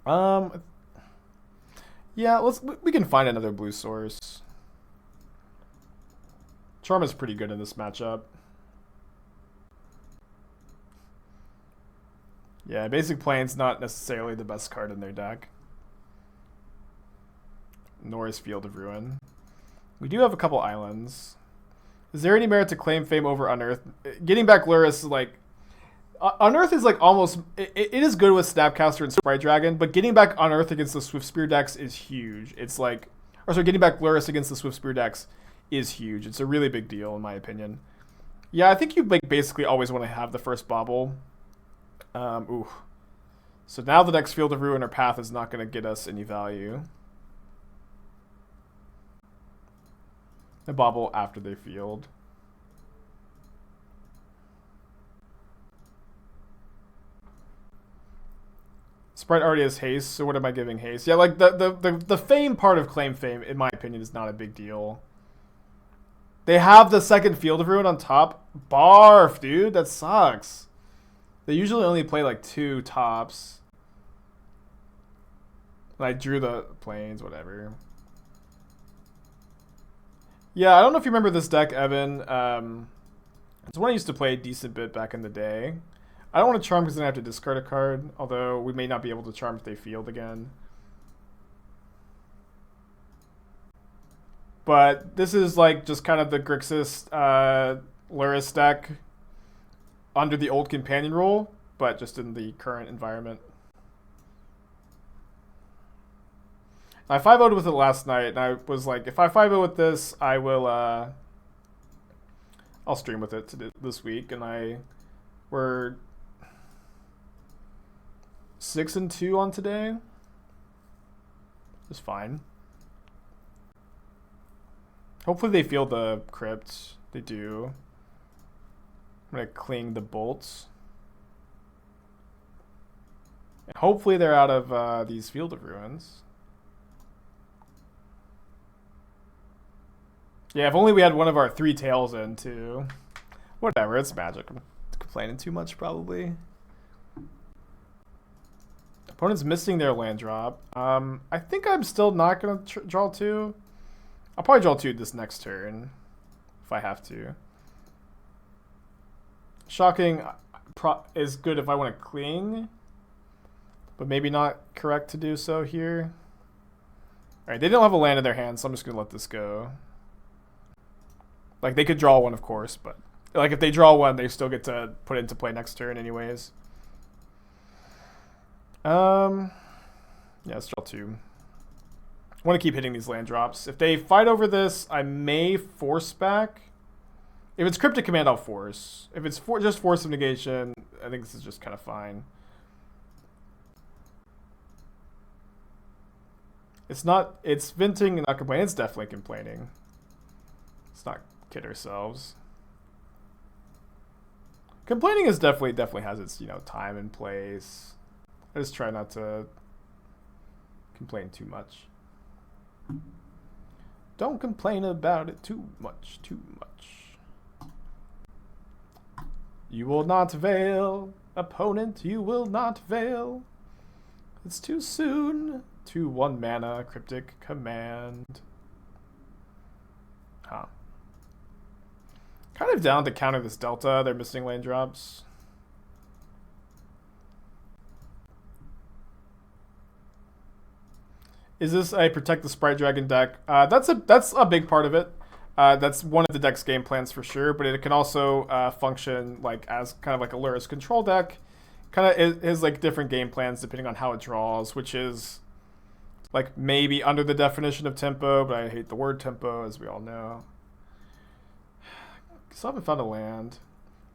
Speaker 1: Yeah, Yeah, we can find another blue source. Charm is pretty good in this matchup. Yeah, Basic Plane's not necessarily the best card in their deck. Nor is Field of Ruin. We do have a couple islands. Is there any merit to claim Fame over Unearth? Getting back Lurrus is like... Unearth is like almost... It is good with Snapcaster and Sprite Dragon, but getting back Unearth against the Swift Spear decks is huge. It's like... Or sorry, getting back Lurrus against the Swift Spear decks is huge. It's a really big deal in my opinion. Yeah, I think you like basically always want to have the first Bauble. Ooh. So now the next Field of Ruin or Path is not going to get us any value. The Bauble after they field. Sprite already has haste, so what am I giving haste? Yeah, like the fame part of Claim Fame, in my opinion, is not a big deal. They have the second Field of Ruin on top. Barf, dude, that sucks. They usually only play like 2 tops. I drew the planes, whatever. Yeah, I don't know if you remember this deck, Evan. It's one I used to play a decent bit back in the day. I don't want to charm because then I have to discard a card, although we may not be able to charm if they field again. But this is like just kind of the Grixis Lurrus deck under the old companion rule, but just in the current environment. I 5-0'd with it last night, and I was like, if I 5-0 with this, I will, I'll stream with it this week, and we're 6-2 on today. It's fine. Hopefully they feel the crypt. They do. I'm going to cling the bolts. And hopefully they're out of these Field of Ruins. Yeah, if only we had one of our 3 tails in, too. Whatever, it's Magic. I'm complaining too much, probably. Opponent's missing their land drop. I think I'm still not going to draw 2. I'll probably draw 2 this next turn, if I have to. Shocking is good if I want to cling, but maybe not correct to do so here. Alright, they don't have a land in their hand, so I'm just going to let this go. Like, they could draw 1, of course, but like if they draw 1, they still get to put it into play next turn anyways. Yeah, let's draw 2. I want to keep hitting these land drops. If they fight over this, I may force back. If it's Cryptic Command, I'll force. If it's just Force of Negation, I think this is just kind of fine. It's not, it's venting and not complaining. It's definitely complaining. Let's not kid ourselves. Complaining is definitely has its, time and place. I just try not to complain too much. Don't complain about it too much. You will not veil, opponent, you will not veil. It's too soon. 2/1 mana, Cryptic Command. Huh. Kind of down to counter this Delta. They're missing land drops. Is this a Protect the Sprite Dragon deck? That's a big part of it. That's one of the deck's game plans for sure, but it can also function like as kind of like a Lurrus control deck. Kind of is like different game plans depending on how it draws, which is like maybe under the definition of tempo, but I hate the word tempo, as we all know. Still haven't found a land.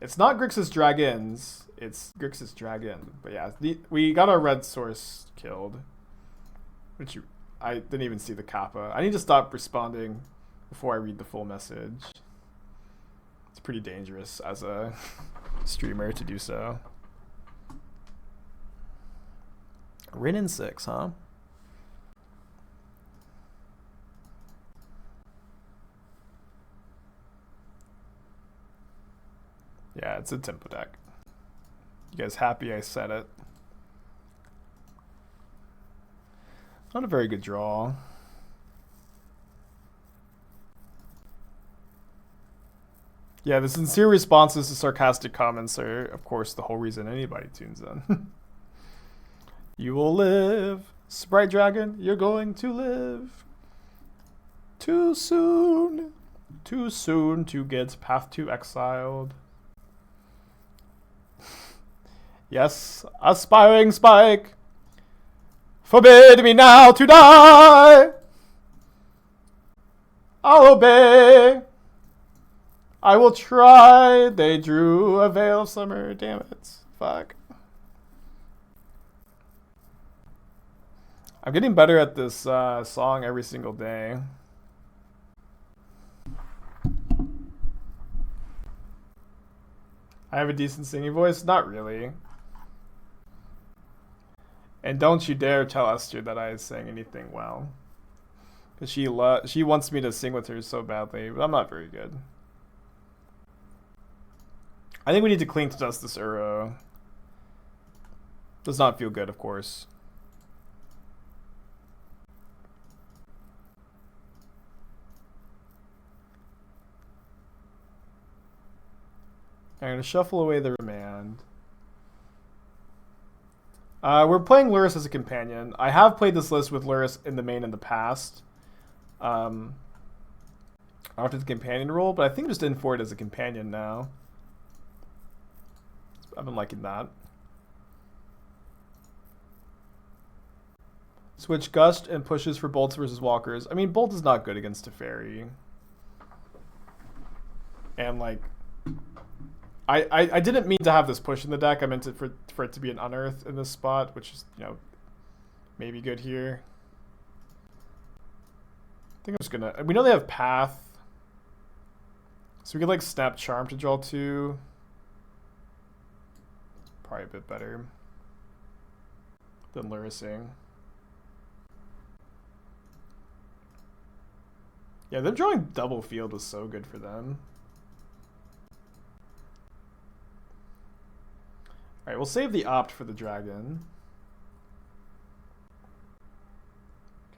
Speaker 1: It's not Grixis Dragons. It's Grixis Dragon. But yeah, we got our red source killed, which I didn't even see the kappa. I need to stop responding before I read the full message. It's pretty dangerous as a streamer to do so. Rin in 6, huh? Yeah, it's a tempo deck. You guys happy I said it? Not a very good draw. Yeah, the sincere responses to sarcastic comments are, of course, the whole reason anybody tunes in. You will live, Sprite Dragon, you're going to live. Too soon to get Path to Exiled. Yes, aspiring Spike, forbid me now to die. I'll obey. I will try. They drew a veil of summer. Damn it. Fuck. I'm getting better at this song every single day. I have a decent singing voice? Not really. And don't you dare tell Esther that I sang anything well. Because she wants me to sing with her so badly, but I'm not very good. I think we need to cling to dust this Uro. Does not feel good, of course. I'm going to shuffle away the Remand. We're playing Lurrus as a companion. I have played this list with Lurrus in the main in the past. After the companion role, but I think I'm just in for it as a companion now. I've been liking that. Switch Gust and pushes for Bolts versus Walkers. I mean, Bolt is not good against Teferi. And, like, I didn't mean to have this push in the deck. I meant it for it to be an Unearth in this spot, which is, you know, maybe good here. I think I'm just gonna... We know they have Path. So we could, like, Snap Charm to draw 2. Probably a bit better than Lurrusing. Yeah, them drawing double field was so good for them. Alright, we'll save the opt for the dragon.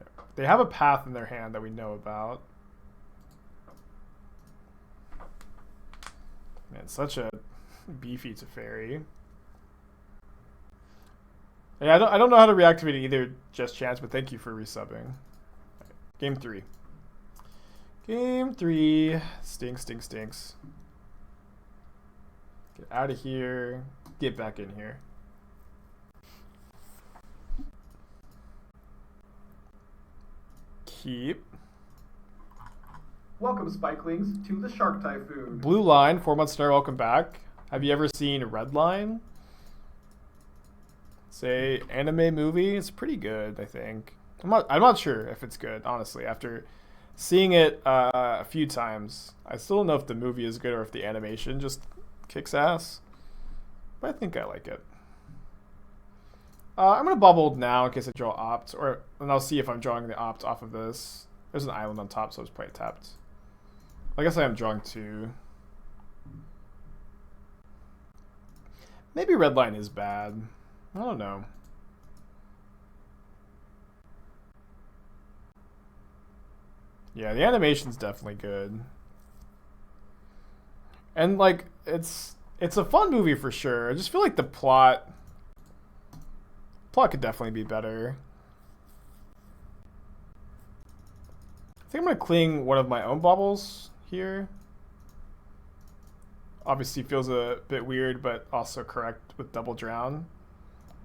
Speaker 1: Okay. They have a path in their hand that we know about. Man, such a beefy Teferi. Yeah, I don't know how to reactivate either Just Chance, but thank you for resubbing. Right. Game 3. Game 3. Stinks. Get out of here. Get back in here. Keep.
Speaker 2: Welcome, Spikelings, to the Shark Typhoon.
Speaker 1: Blue Line, 4 months star, welcome back. Have you ever seen Red Line? Say anime movie. It's pretty good, I think. I'm not sure if it's good, honestly. After seeing it a few times, I still don't know if the movie is good or if the animation just kicks ass. But I think I like it. I'm gonna bubble now in case I draw opt, and I'll see if I'm drawing the opt off of this. There's an island on top, so it's probably tapped. I guess I am drawing 2. Maybe Red Line is bad. I don't know. Yeah, the animation's definitely good. And, like, it's a fun movie for sure. I just feel like the plot could definitely be better. I think I'm going to cling one of my own baubles here. Obviously feels a bit weird, but also correct with double drown.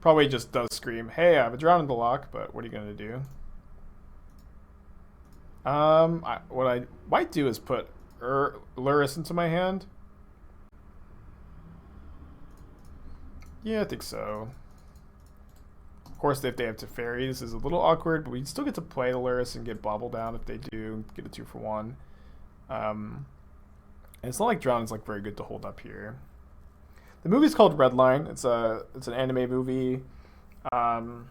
Speaker 1: Probably just does scream, hey, I have a drown in the Loch, but what are you going to do? What I might do is put Lurrus into my hand. Yeah, I think so. Of course, if they have Teferi, this is a little awkward, but we still get to play the Lurrus and get Bauble down if they do, get a 2 for 1. And it's not like drown is like very good to hold up here. The movie's called Red Line. It's an anime movie. Oh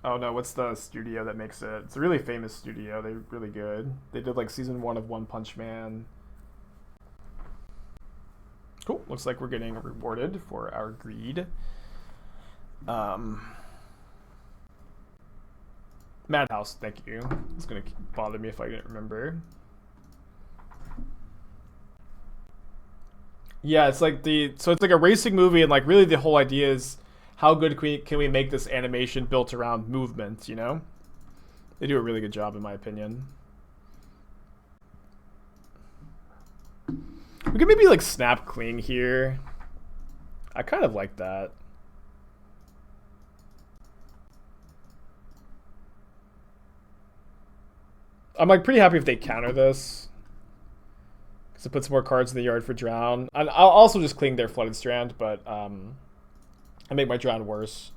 Speaker 1: no, what's the studio that makes it? It's a really famous studio. They're really good. They did like season 1 of One Punch Man. Cool. Looks like we're getting rewarded for our greed. Madhouse, thank you. It's gonna bother me if I didn't remember. Yeah, it's like so it's like a racing movie, and like really the whole idea is how good can we make this animation built around movement, you know? They do a really good job in my opinion. We could maybe like snap cling here. I kind of like that. I'm like pretty happy if they counter this. Because it puts more cards in the yard for drown. And I'll also just cling their Flooded Strand, but I make my drown worse.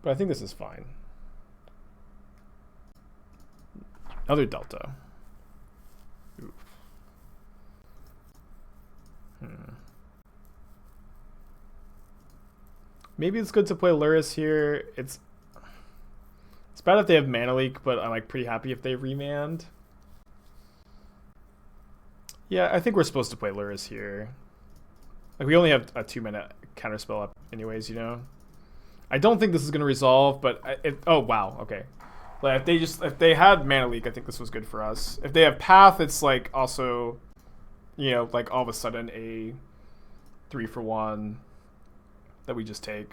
Speaker 1: But I think this is fine. Another Delta. Oof. Maybe it's good to play Lurrus here. It's bad if they have Mana Leak, but I'm like pretty happy if they Remand. Yeah, I think we're supposed to play Lurrus here. Like we only have a 2-minute counterspell up anyways, you know? I don't think this is gonna resolve, but oh wow, okay. Like if they had Mana Leak, I think this was good for us. If they have Path, it's like also, you know, like all of a sudden a 3-for-1 that we just take.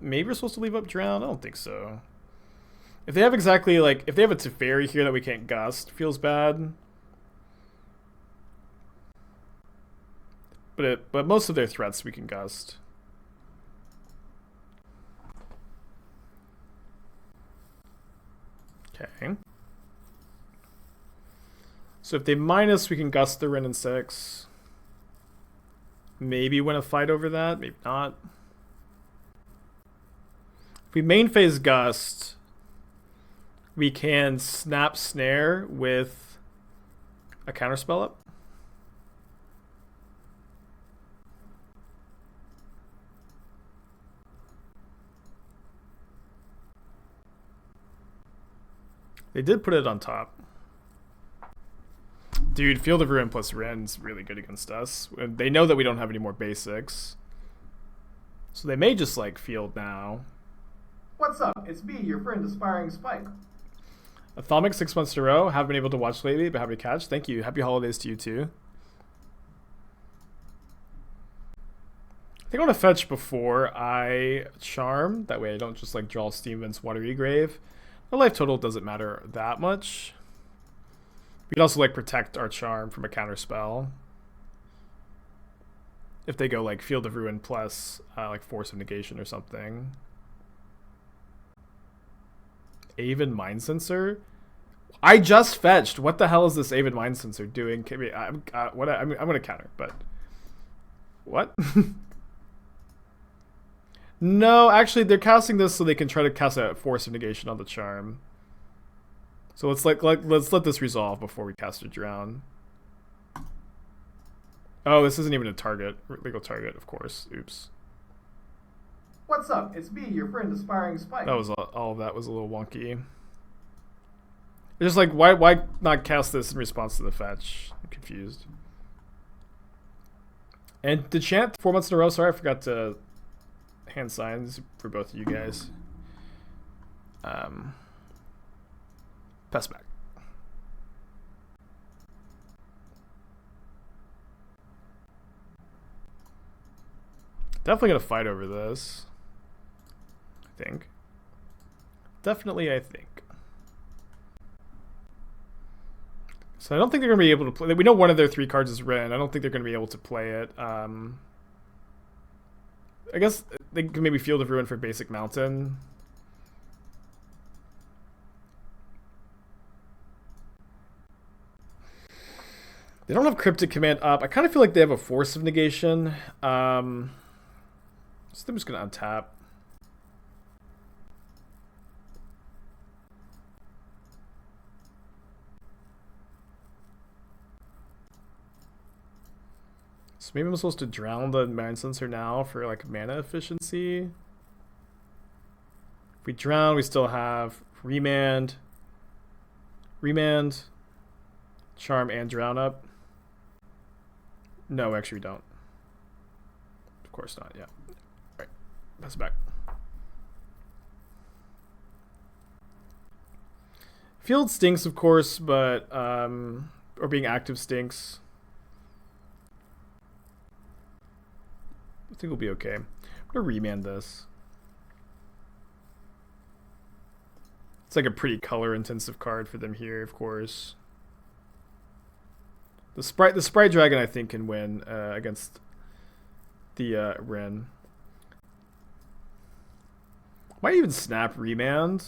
Speaker 1: Maybe we're supposed to leave up Drown? I don't think so. If they have exactly like if they have a Teferi here that we can't gust, feels bad. But most of their threats we can gust. Okay. So if they minus, we can gust the Ren and 6. Maybe win a fight over that, maybe not. If we main phase gust, we can snap snare with a counterspell up. They did put it on top. Dude, Field of Ruin plus Ren's really good against us. They know that we don't have any more basics. So they may just like field now.
Speaker 2: What's up? It's me, your friend Aspiring Spike.
Speaker 1: Atomic 6 months in a row. Haven't been able to watch lately, but happy to catch. Thank you. Happy holidays to you too. I think I want to fetch before I charm. That way I don't just like draw Steam Vent's Watery Grave. My life total doesn't matter that much. We can also like protect our charm from a counter spell. If they go like Field of Ruin plus like Force of Negation or something. Aven Mind Sensor? I just fetched. What the hell is this Aven Mind Sensor doing? I'm gonna counter, but what? No, actually, they're casting this so they can try to cast a Force of Negation on the charm. So let's let this resolve before we cast a Drown. Oh, this isn't even a target, legal target, of course. Oops.
Speaker 2: What's up? It's me, your friend Aspiring Spike.
Speaker 1: That was all of that was a little wonky. It's just like why not cast this in response to the fetch? I'm confused. And to chant 4 months in a row. Sorry, I forgot to hand signs for both of you guys. Pass back. Definitely gonna fight over this. I think. Definitely, I think. So I don't think they're gonna be able to play. We know one of their 3 cards is Ren. I don't think they're gonna be able to play it. I guess they can maybe Field of Ruin for basic mountain. They don't have Cryptic Command up. I kind of feel like they have a Force of Negation. So I'm just going to untap. So maybe I'm supposed to drown the Mind Sensor now for like mana efficiency. If we drown, we still have Remand, Charm, and Drown up. No, actually we don't. Of course not, yeah. Alright, pass it back. Field stinks, of course, but, or being active stinks. I think we'll be okay. I'm gonna remand this. It's like a pretty color-intensive card for them here, of course. The Sprite Dragon, I think, can win against the Ren. Might even snap Remand.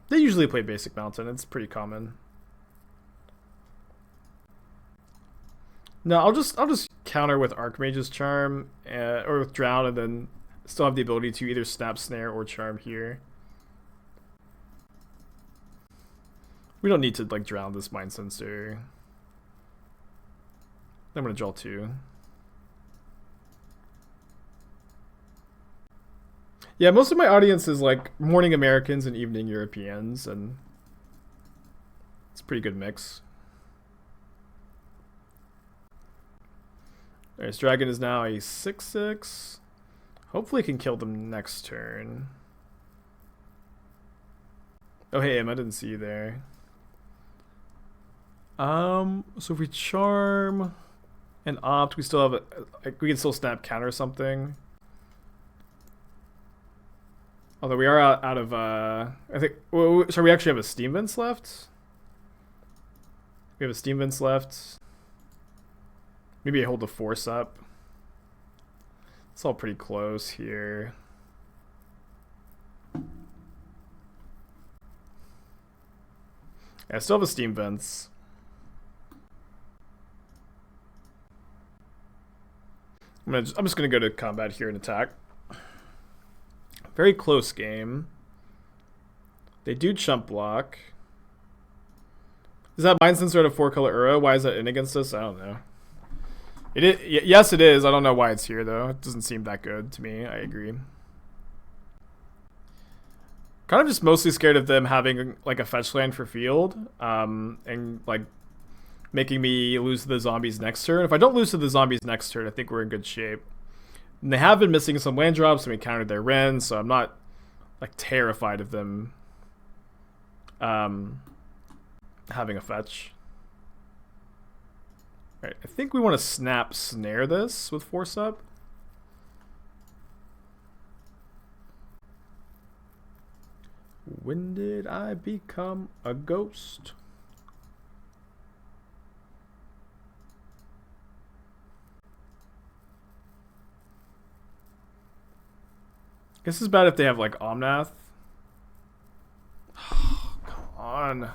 Speaker 1: They usually play Basic Mountain. It's pretty common. No, I'll just counter with Archmage's Charm or with Drown, and then still have the ability to either snap Snare or Charm here. We don't need to like drown this Mind Sensor. I'm gonna draw 2. Yeah, most of my audience is like morning Americans and evening Europeans, and it's a pretty good mix. Alright, this dragon is now a 6/6. Hopefully can kill them next turn. Oh hey Em, I didn't see you there. So if we charm and opt, we still have like we can still snap counter something. Although we are out of I think so we actually have a Steam Vents left. We have a Steam Vents left. Maybe I hold the Force up. It's all pretty close here. Yeah, I still have a Steam Vents. I'm just gonna go to combat here and attack. Very close game. They do chump block. Is that Mind Sensor at a 4-color Ura? Why is that in against us? I don't know. It is. Yes, it is. I don't know why it's here though. It doesn't seem that good to me. I agree. Kind of just mostly scared of them having like a fetch land for field, and like making me lose to the zombies next turn. If I don't lose to the zombies next turn, I think we're in good shape. And they have been missing some land drops, and we countered their Ren, so I'm not like terrified of them having a fetch. All right, I think we want to snap snare this with Force up. When did I become a ghost? This is bad if they have like Omnath. Oh, come on.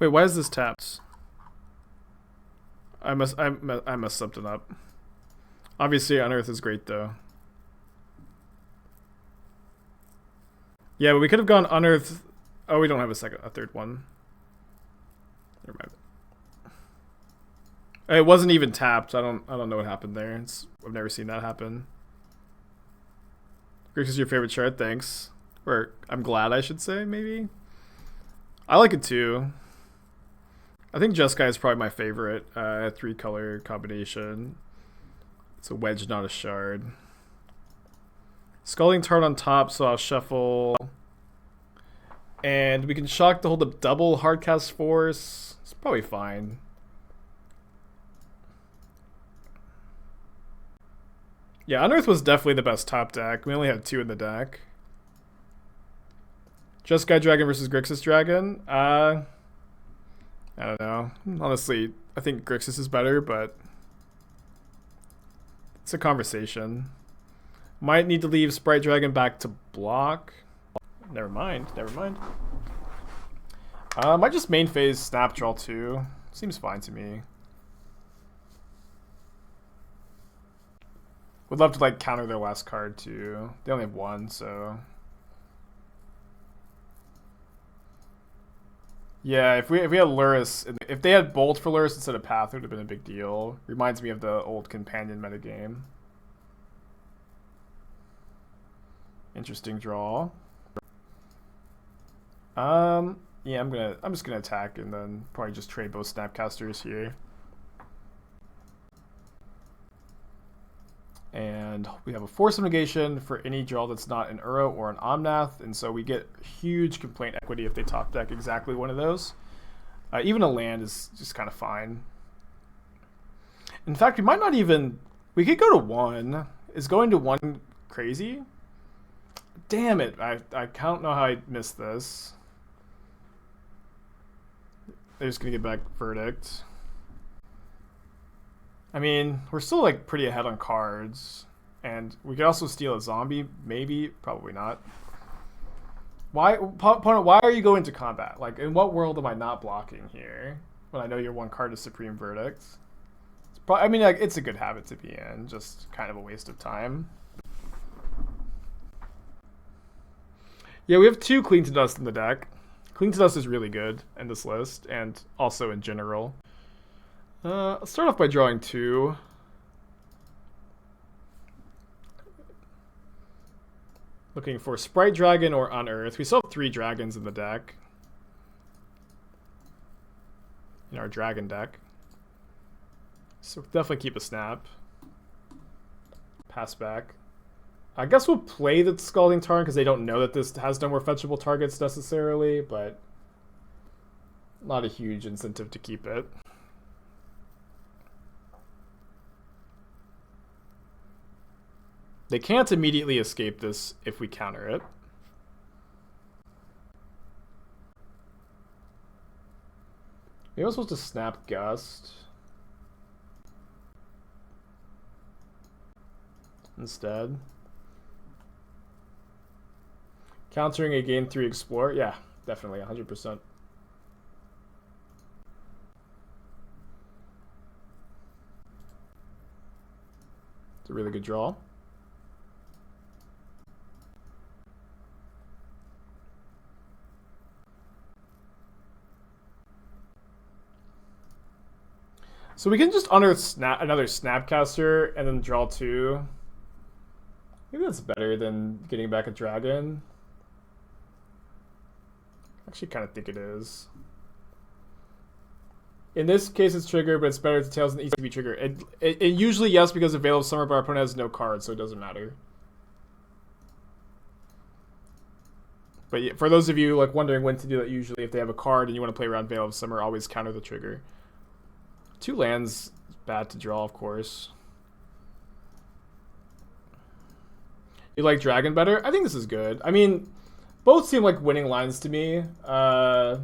Speaker 1: Wait, why is this tapped? I messed something up. Obviously, Unearth is great though. Yeah, but we could have gone Unearth. Oh, we don't have a third one. Never mind. It wasn't even tapped. I don't know what happened there. I've never seen that happen. Grixis is your favorite chart, thanks. Or I'm glad, I should say, maybe. I like it too. I think Jeskai is probably my favorite 3-color combination. It's a wedge, not a shard. Scalding Tarn on top, so I'll shuffle. And we can shock to hold up double Hardcast Force. It's probably fine. Yeah, Unearth was definitely the best top deck. We only had 2 in the deck. Jeskai Dragon versus Grixis Dragon. I don't know. Honestly, I think Grixis is better, but it's a conversation. Might need to leave Sprite Dragon back to block. Never mind. Might just main phase Snap Draw 2. Seems fine to me. Would love to like counter their last card too. They only have 1, so yeah. If we had Lurrus, if they had Bolt for Lurrus instead of Path, it would have been a big deal. Reminds me of the old Companion metagame. Interesting draw. Yeah, I'm just gonna attack and then probably just trade both Snapcasters here. And we have a Force of Negation for any draw that's not an Uro or an Omnath, and so we get huge complaint equity if they top deck exactly one of those. Even a land is just kind of fine. In fact, we might not even... We could go to 1. Is going to 1 crazy? Damn it, I don't know how I missed this. They're just going to get back Verdict. I mean, we're still like pretty ahead on cards, and we could also steal a zombie, maybe, probably not. Why, opponent? Why are you going to combat? Like, in what world am I not blocking here when I know your one card is Supreme Verdict? I mean, like, it's a good habit to be in, just kind of a waste of time. Yeah, we have 2 Clean to Dust in the deck. Clean to Dust is really good in this list, and also in general. Let's start off by drawing 2. Looking for Sprite Dragon or Unearth. We still have 3 dragons in the deck. In our dragon deck. So definitely keep a snap. Pass back. I guess we'll play the Scalding Tarn because they don't know that this has no more fetchable targets necessarily, but not a huge incentive to keep it. They can't immediately escape this if we counter it. Maybe I'm supposed to Snap Gust instead. Countering a gain 3 Explore? Yeah, definitely, 100%. It's a really good draw. So we can just unearth another Snapcaster and then draw 2. Maybe that's better than getting back a dragon. Actually, kind of think it is. In this case, it's triggered, but it's better to Tails than ECB trigger. It usually, yes, because of Veil of Summer, but our opponent has no cards, so it doesn't matter. But yeah, for those of you like wondering when to do that, usually if they have a card and you want to play around Veil of Summer, always counter the trigger. 2 lands, bad to draw, of course. You like Dragon better? I think this is good. I mean, both seem like winning lines to me. But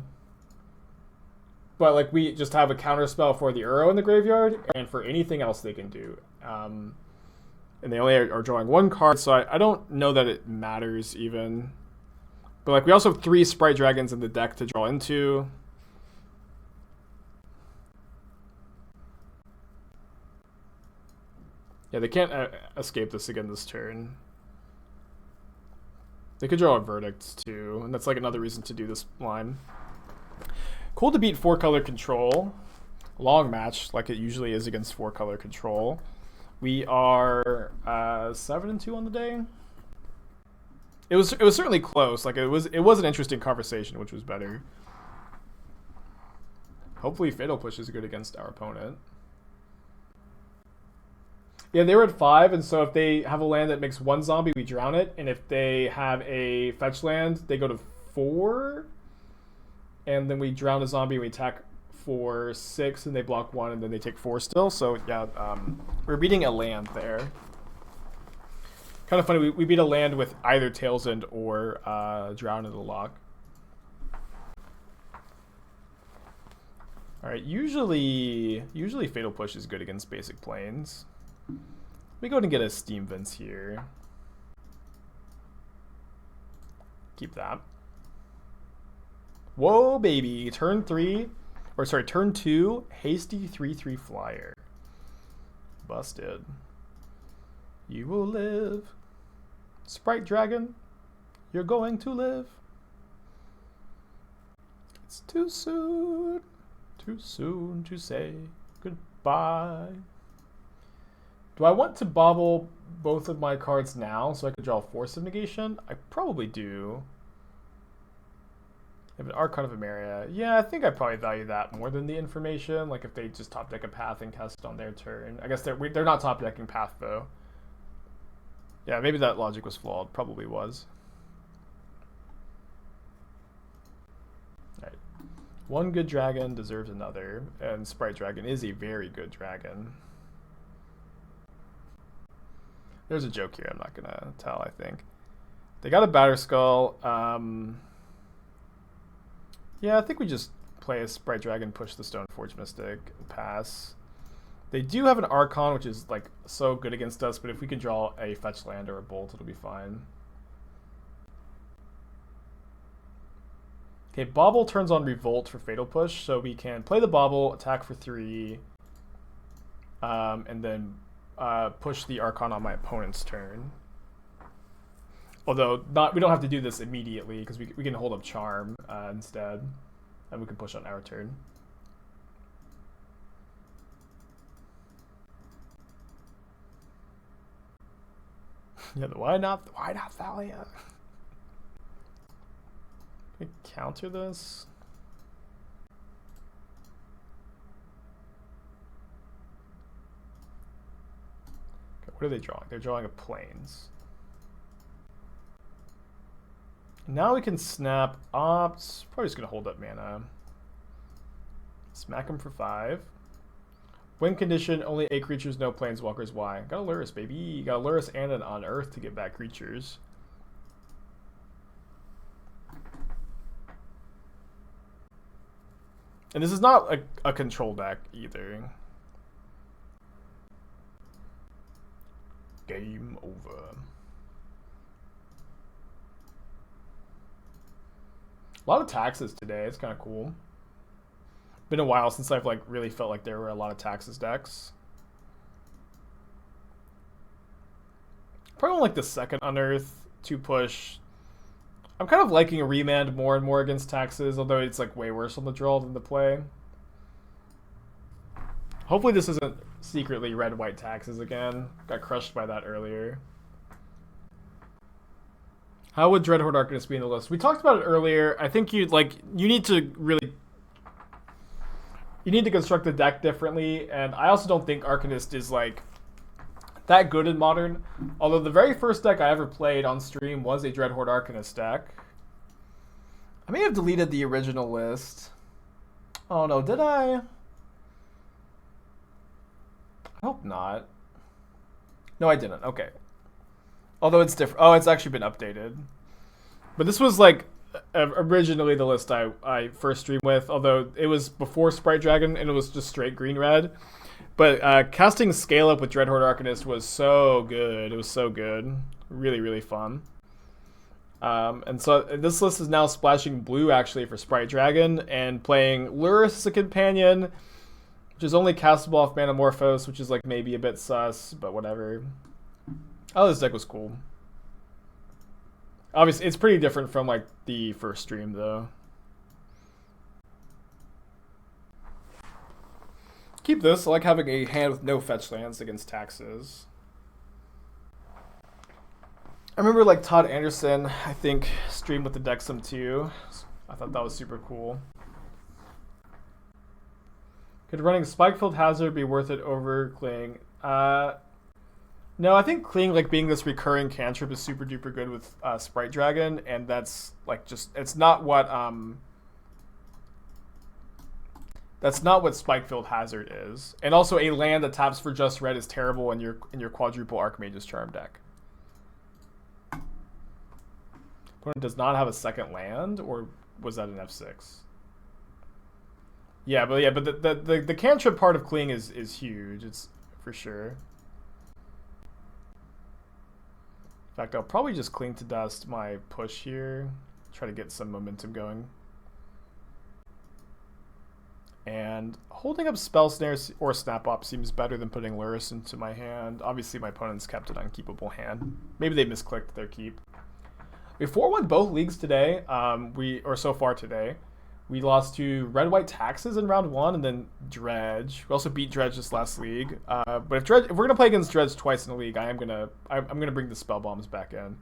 Speaker 1: like we just have a counter spell for the Uro in the graveyard and for anything else they can do. And they only are drawing 1 card, so I don't know that it matters even. But like we also have 3 Sprite Dragons in the deck to draw into. Yeah, they can't escape this again this turn. They could draw a Verdict too, and that's like another reason to do this line. Cool to beat 4-color control. Long match, like it usually is against 4-color control. We are 7-2 on the day. It was certainly close. Like it was an interesting conversation, which was better. Hopefully Fatal Push is good against our opponent. Yeah, they were at 5, and so if they have a land that makes 1 zombie, we drown it. And if they have a fetch land, they go to 4. And then we drown a zombie, and we attack for 6, and they block 1, and then they take 4 still. So, yeah, we're beating a land there. Kind of funny, we beat a land with either Tails End or Drown in the Loch. Alright, usually Fatal Push is good against basic planes. Let me go ahead and get a Steam Vents here. Keep that. Whoa, baby. Turn 2, hasty 3/3 flyer. Busted. You will live. Sprite Dragon, you're going to live. It's too soon to say goodbye. Do I want to bauble both of my cards now so I can draw Force of Negation? I probably do. They have an Archon of Emeria. Yeah, I think I probably value that more than the information. Like if they just top deck a Path and cast it on their turn. I guess they're not top decking Path though. Yeah, maybe that logic was flawed. Probably was. Alright. One good dragon deserves another, and Sprite Dragon is a very good dragon. There's a joke here I'm not gonna tell, I think. They got a Batterskull. Yeah, I think we just play a Sprite Dragon, push the Stoneforge Mystic, and pass. They do have an Archon, which is like so good against us, but if we can draw a fetch land or a bolt, it'll be fine. Okay, Bauble turns on Revolt for Fatal Push, so we can play the Bauble, attack for 3, and then push the Archon on my opponent's turn. Although we don't have to do this immediately because we can hold up Charm instead, and we can push on our turn. Yeah, why not Thalia? Can we counter this? Okay, what are they drawing? They're drawing a Plains. Now we can snap Ops. Probably just gonna hold up mana. Smack him for 5. Win condition, only 8 creatures, no planeswalkers. Why? Got a Lurrus, baby. Got a Lurrus and an Unearth to get back creatures. And this is not a control deck either. Game over. A lot of taxes today. It's kind of cool. Been a while since I've like really felt like there were a lot of taxes decks. Probably like the second Unearth, 2 push. I'm kind of liking a Remand more and more against taxes, although it's like way worse on the draw than the play. Hopefully this isn't secretly red-white taxes again. Got crushed by that earlier. How would Dreadhorde Arcanist be in the list? We talked about it earlier. I think you need to construct the deck differently, and I also don't think Arcanist is like that good in Modern. Although the very first deck I ever played on stream was a Dreadhorde Arcanist deck. I may have deleted the original list. Oh no, did I? I hope not. No, I didn't. Okay. Although it's different. Oh, it's actually been updated. But this was like originally the list I first streamed with, although it was before Sprite Dragon and it was just straight green-red. But casting Scale Up with Dreadhorde Arcanist was so good. It was so good. Really, really fun. And so this list is now splashing blue actually for Sprite Dragon and playing Lurrus as a companion, which is only castable off Manamorphose, which is like maybe a bit sus, but whatever. Oh, this deck was cool. Obviously, it's pretty different from like the first stream though. Keep this. I like having a hand with no fetch lands against taxes. I remember like Todd Anderson, I think, streamed with the deck some too. I thought that was super cool. Could running Spikefield Hazard be worth it over Cling? No, I think Cling, like being this recurring cantrip, is super duper good with Sprite Dragon, and that's like just it's not what Spikefield Hazard is. And also a land that taps for just red is terrible in your quadruple Archmage's Charm deck. Opponent does not have a second land, or was that an F6? Yeah, but the cantrip part of Cling is huge. It's for sure. In fact, I'll probably just Cling to Dust my push here. Try to get some momentum going. And holding up Spell Snare or Snap Op seems better than putting Lurrus into my hand. Obviously, my opponent's kept an unkeepable hand. Maybe they misclicked their keep. We 4-1 both leagues today, so far today. We lost to Red-White Taxes in round 1 and then Dredge. We also beat Dredge this last league. But if we're gonna play against Dredge twice in the league, I'm gonna bring the Spell Bombs back in.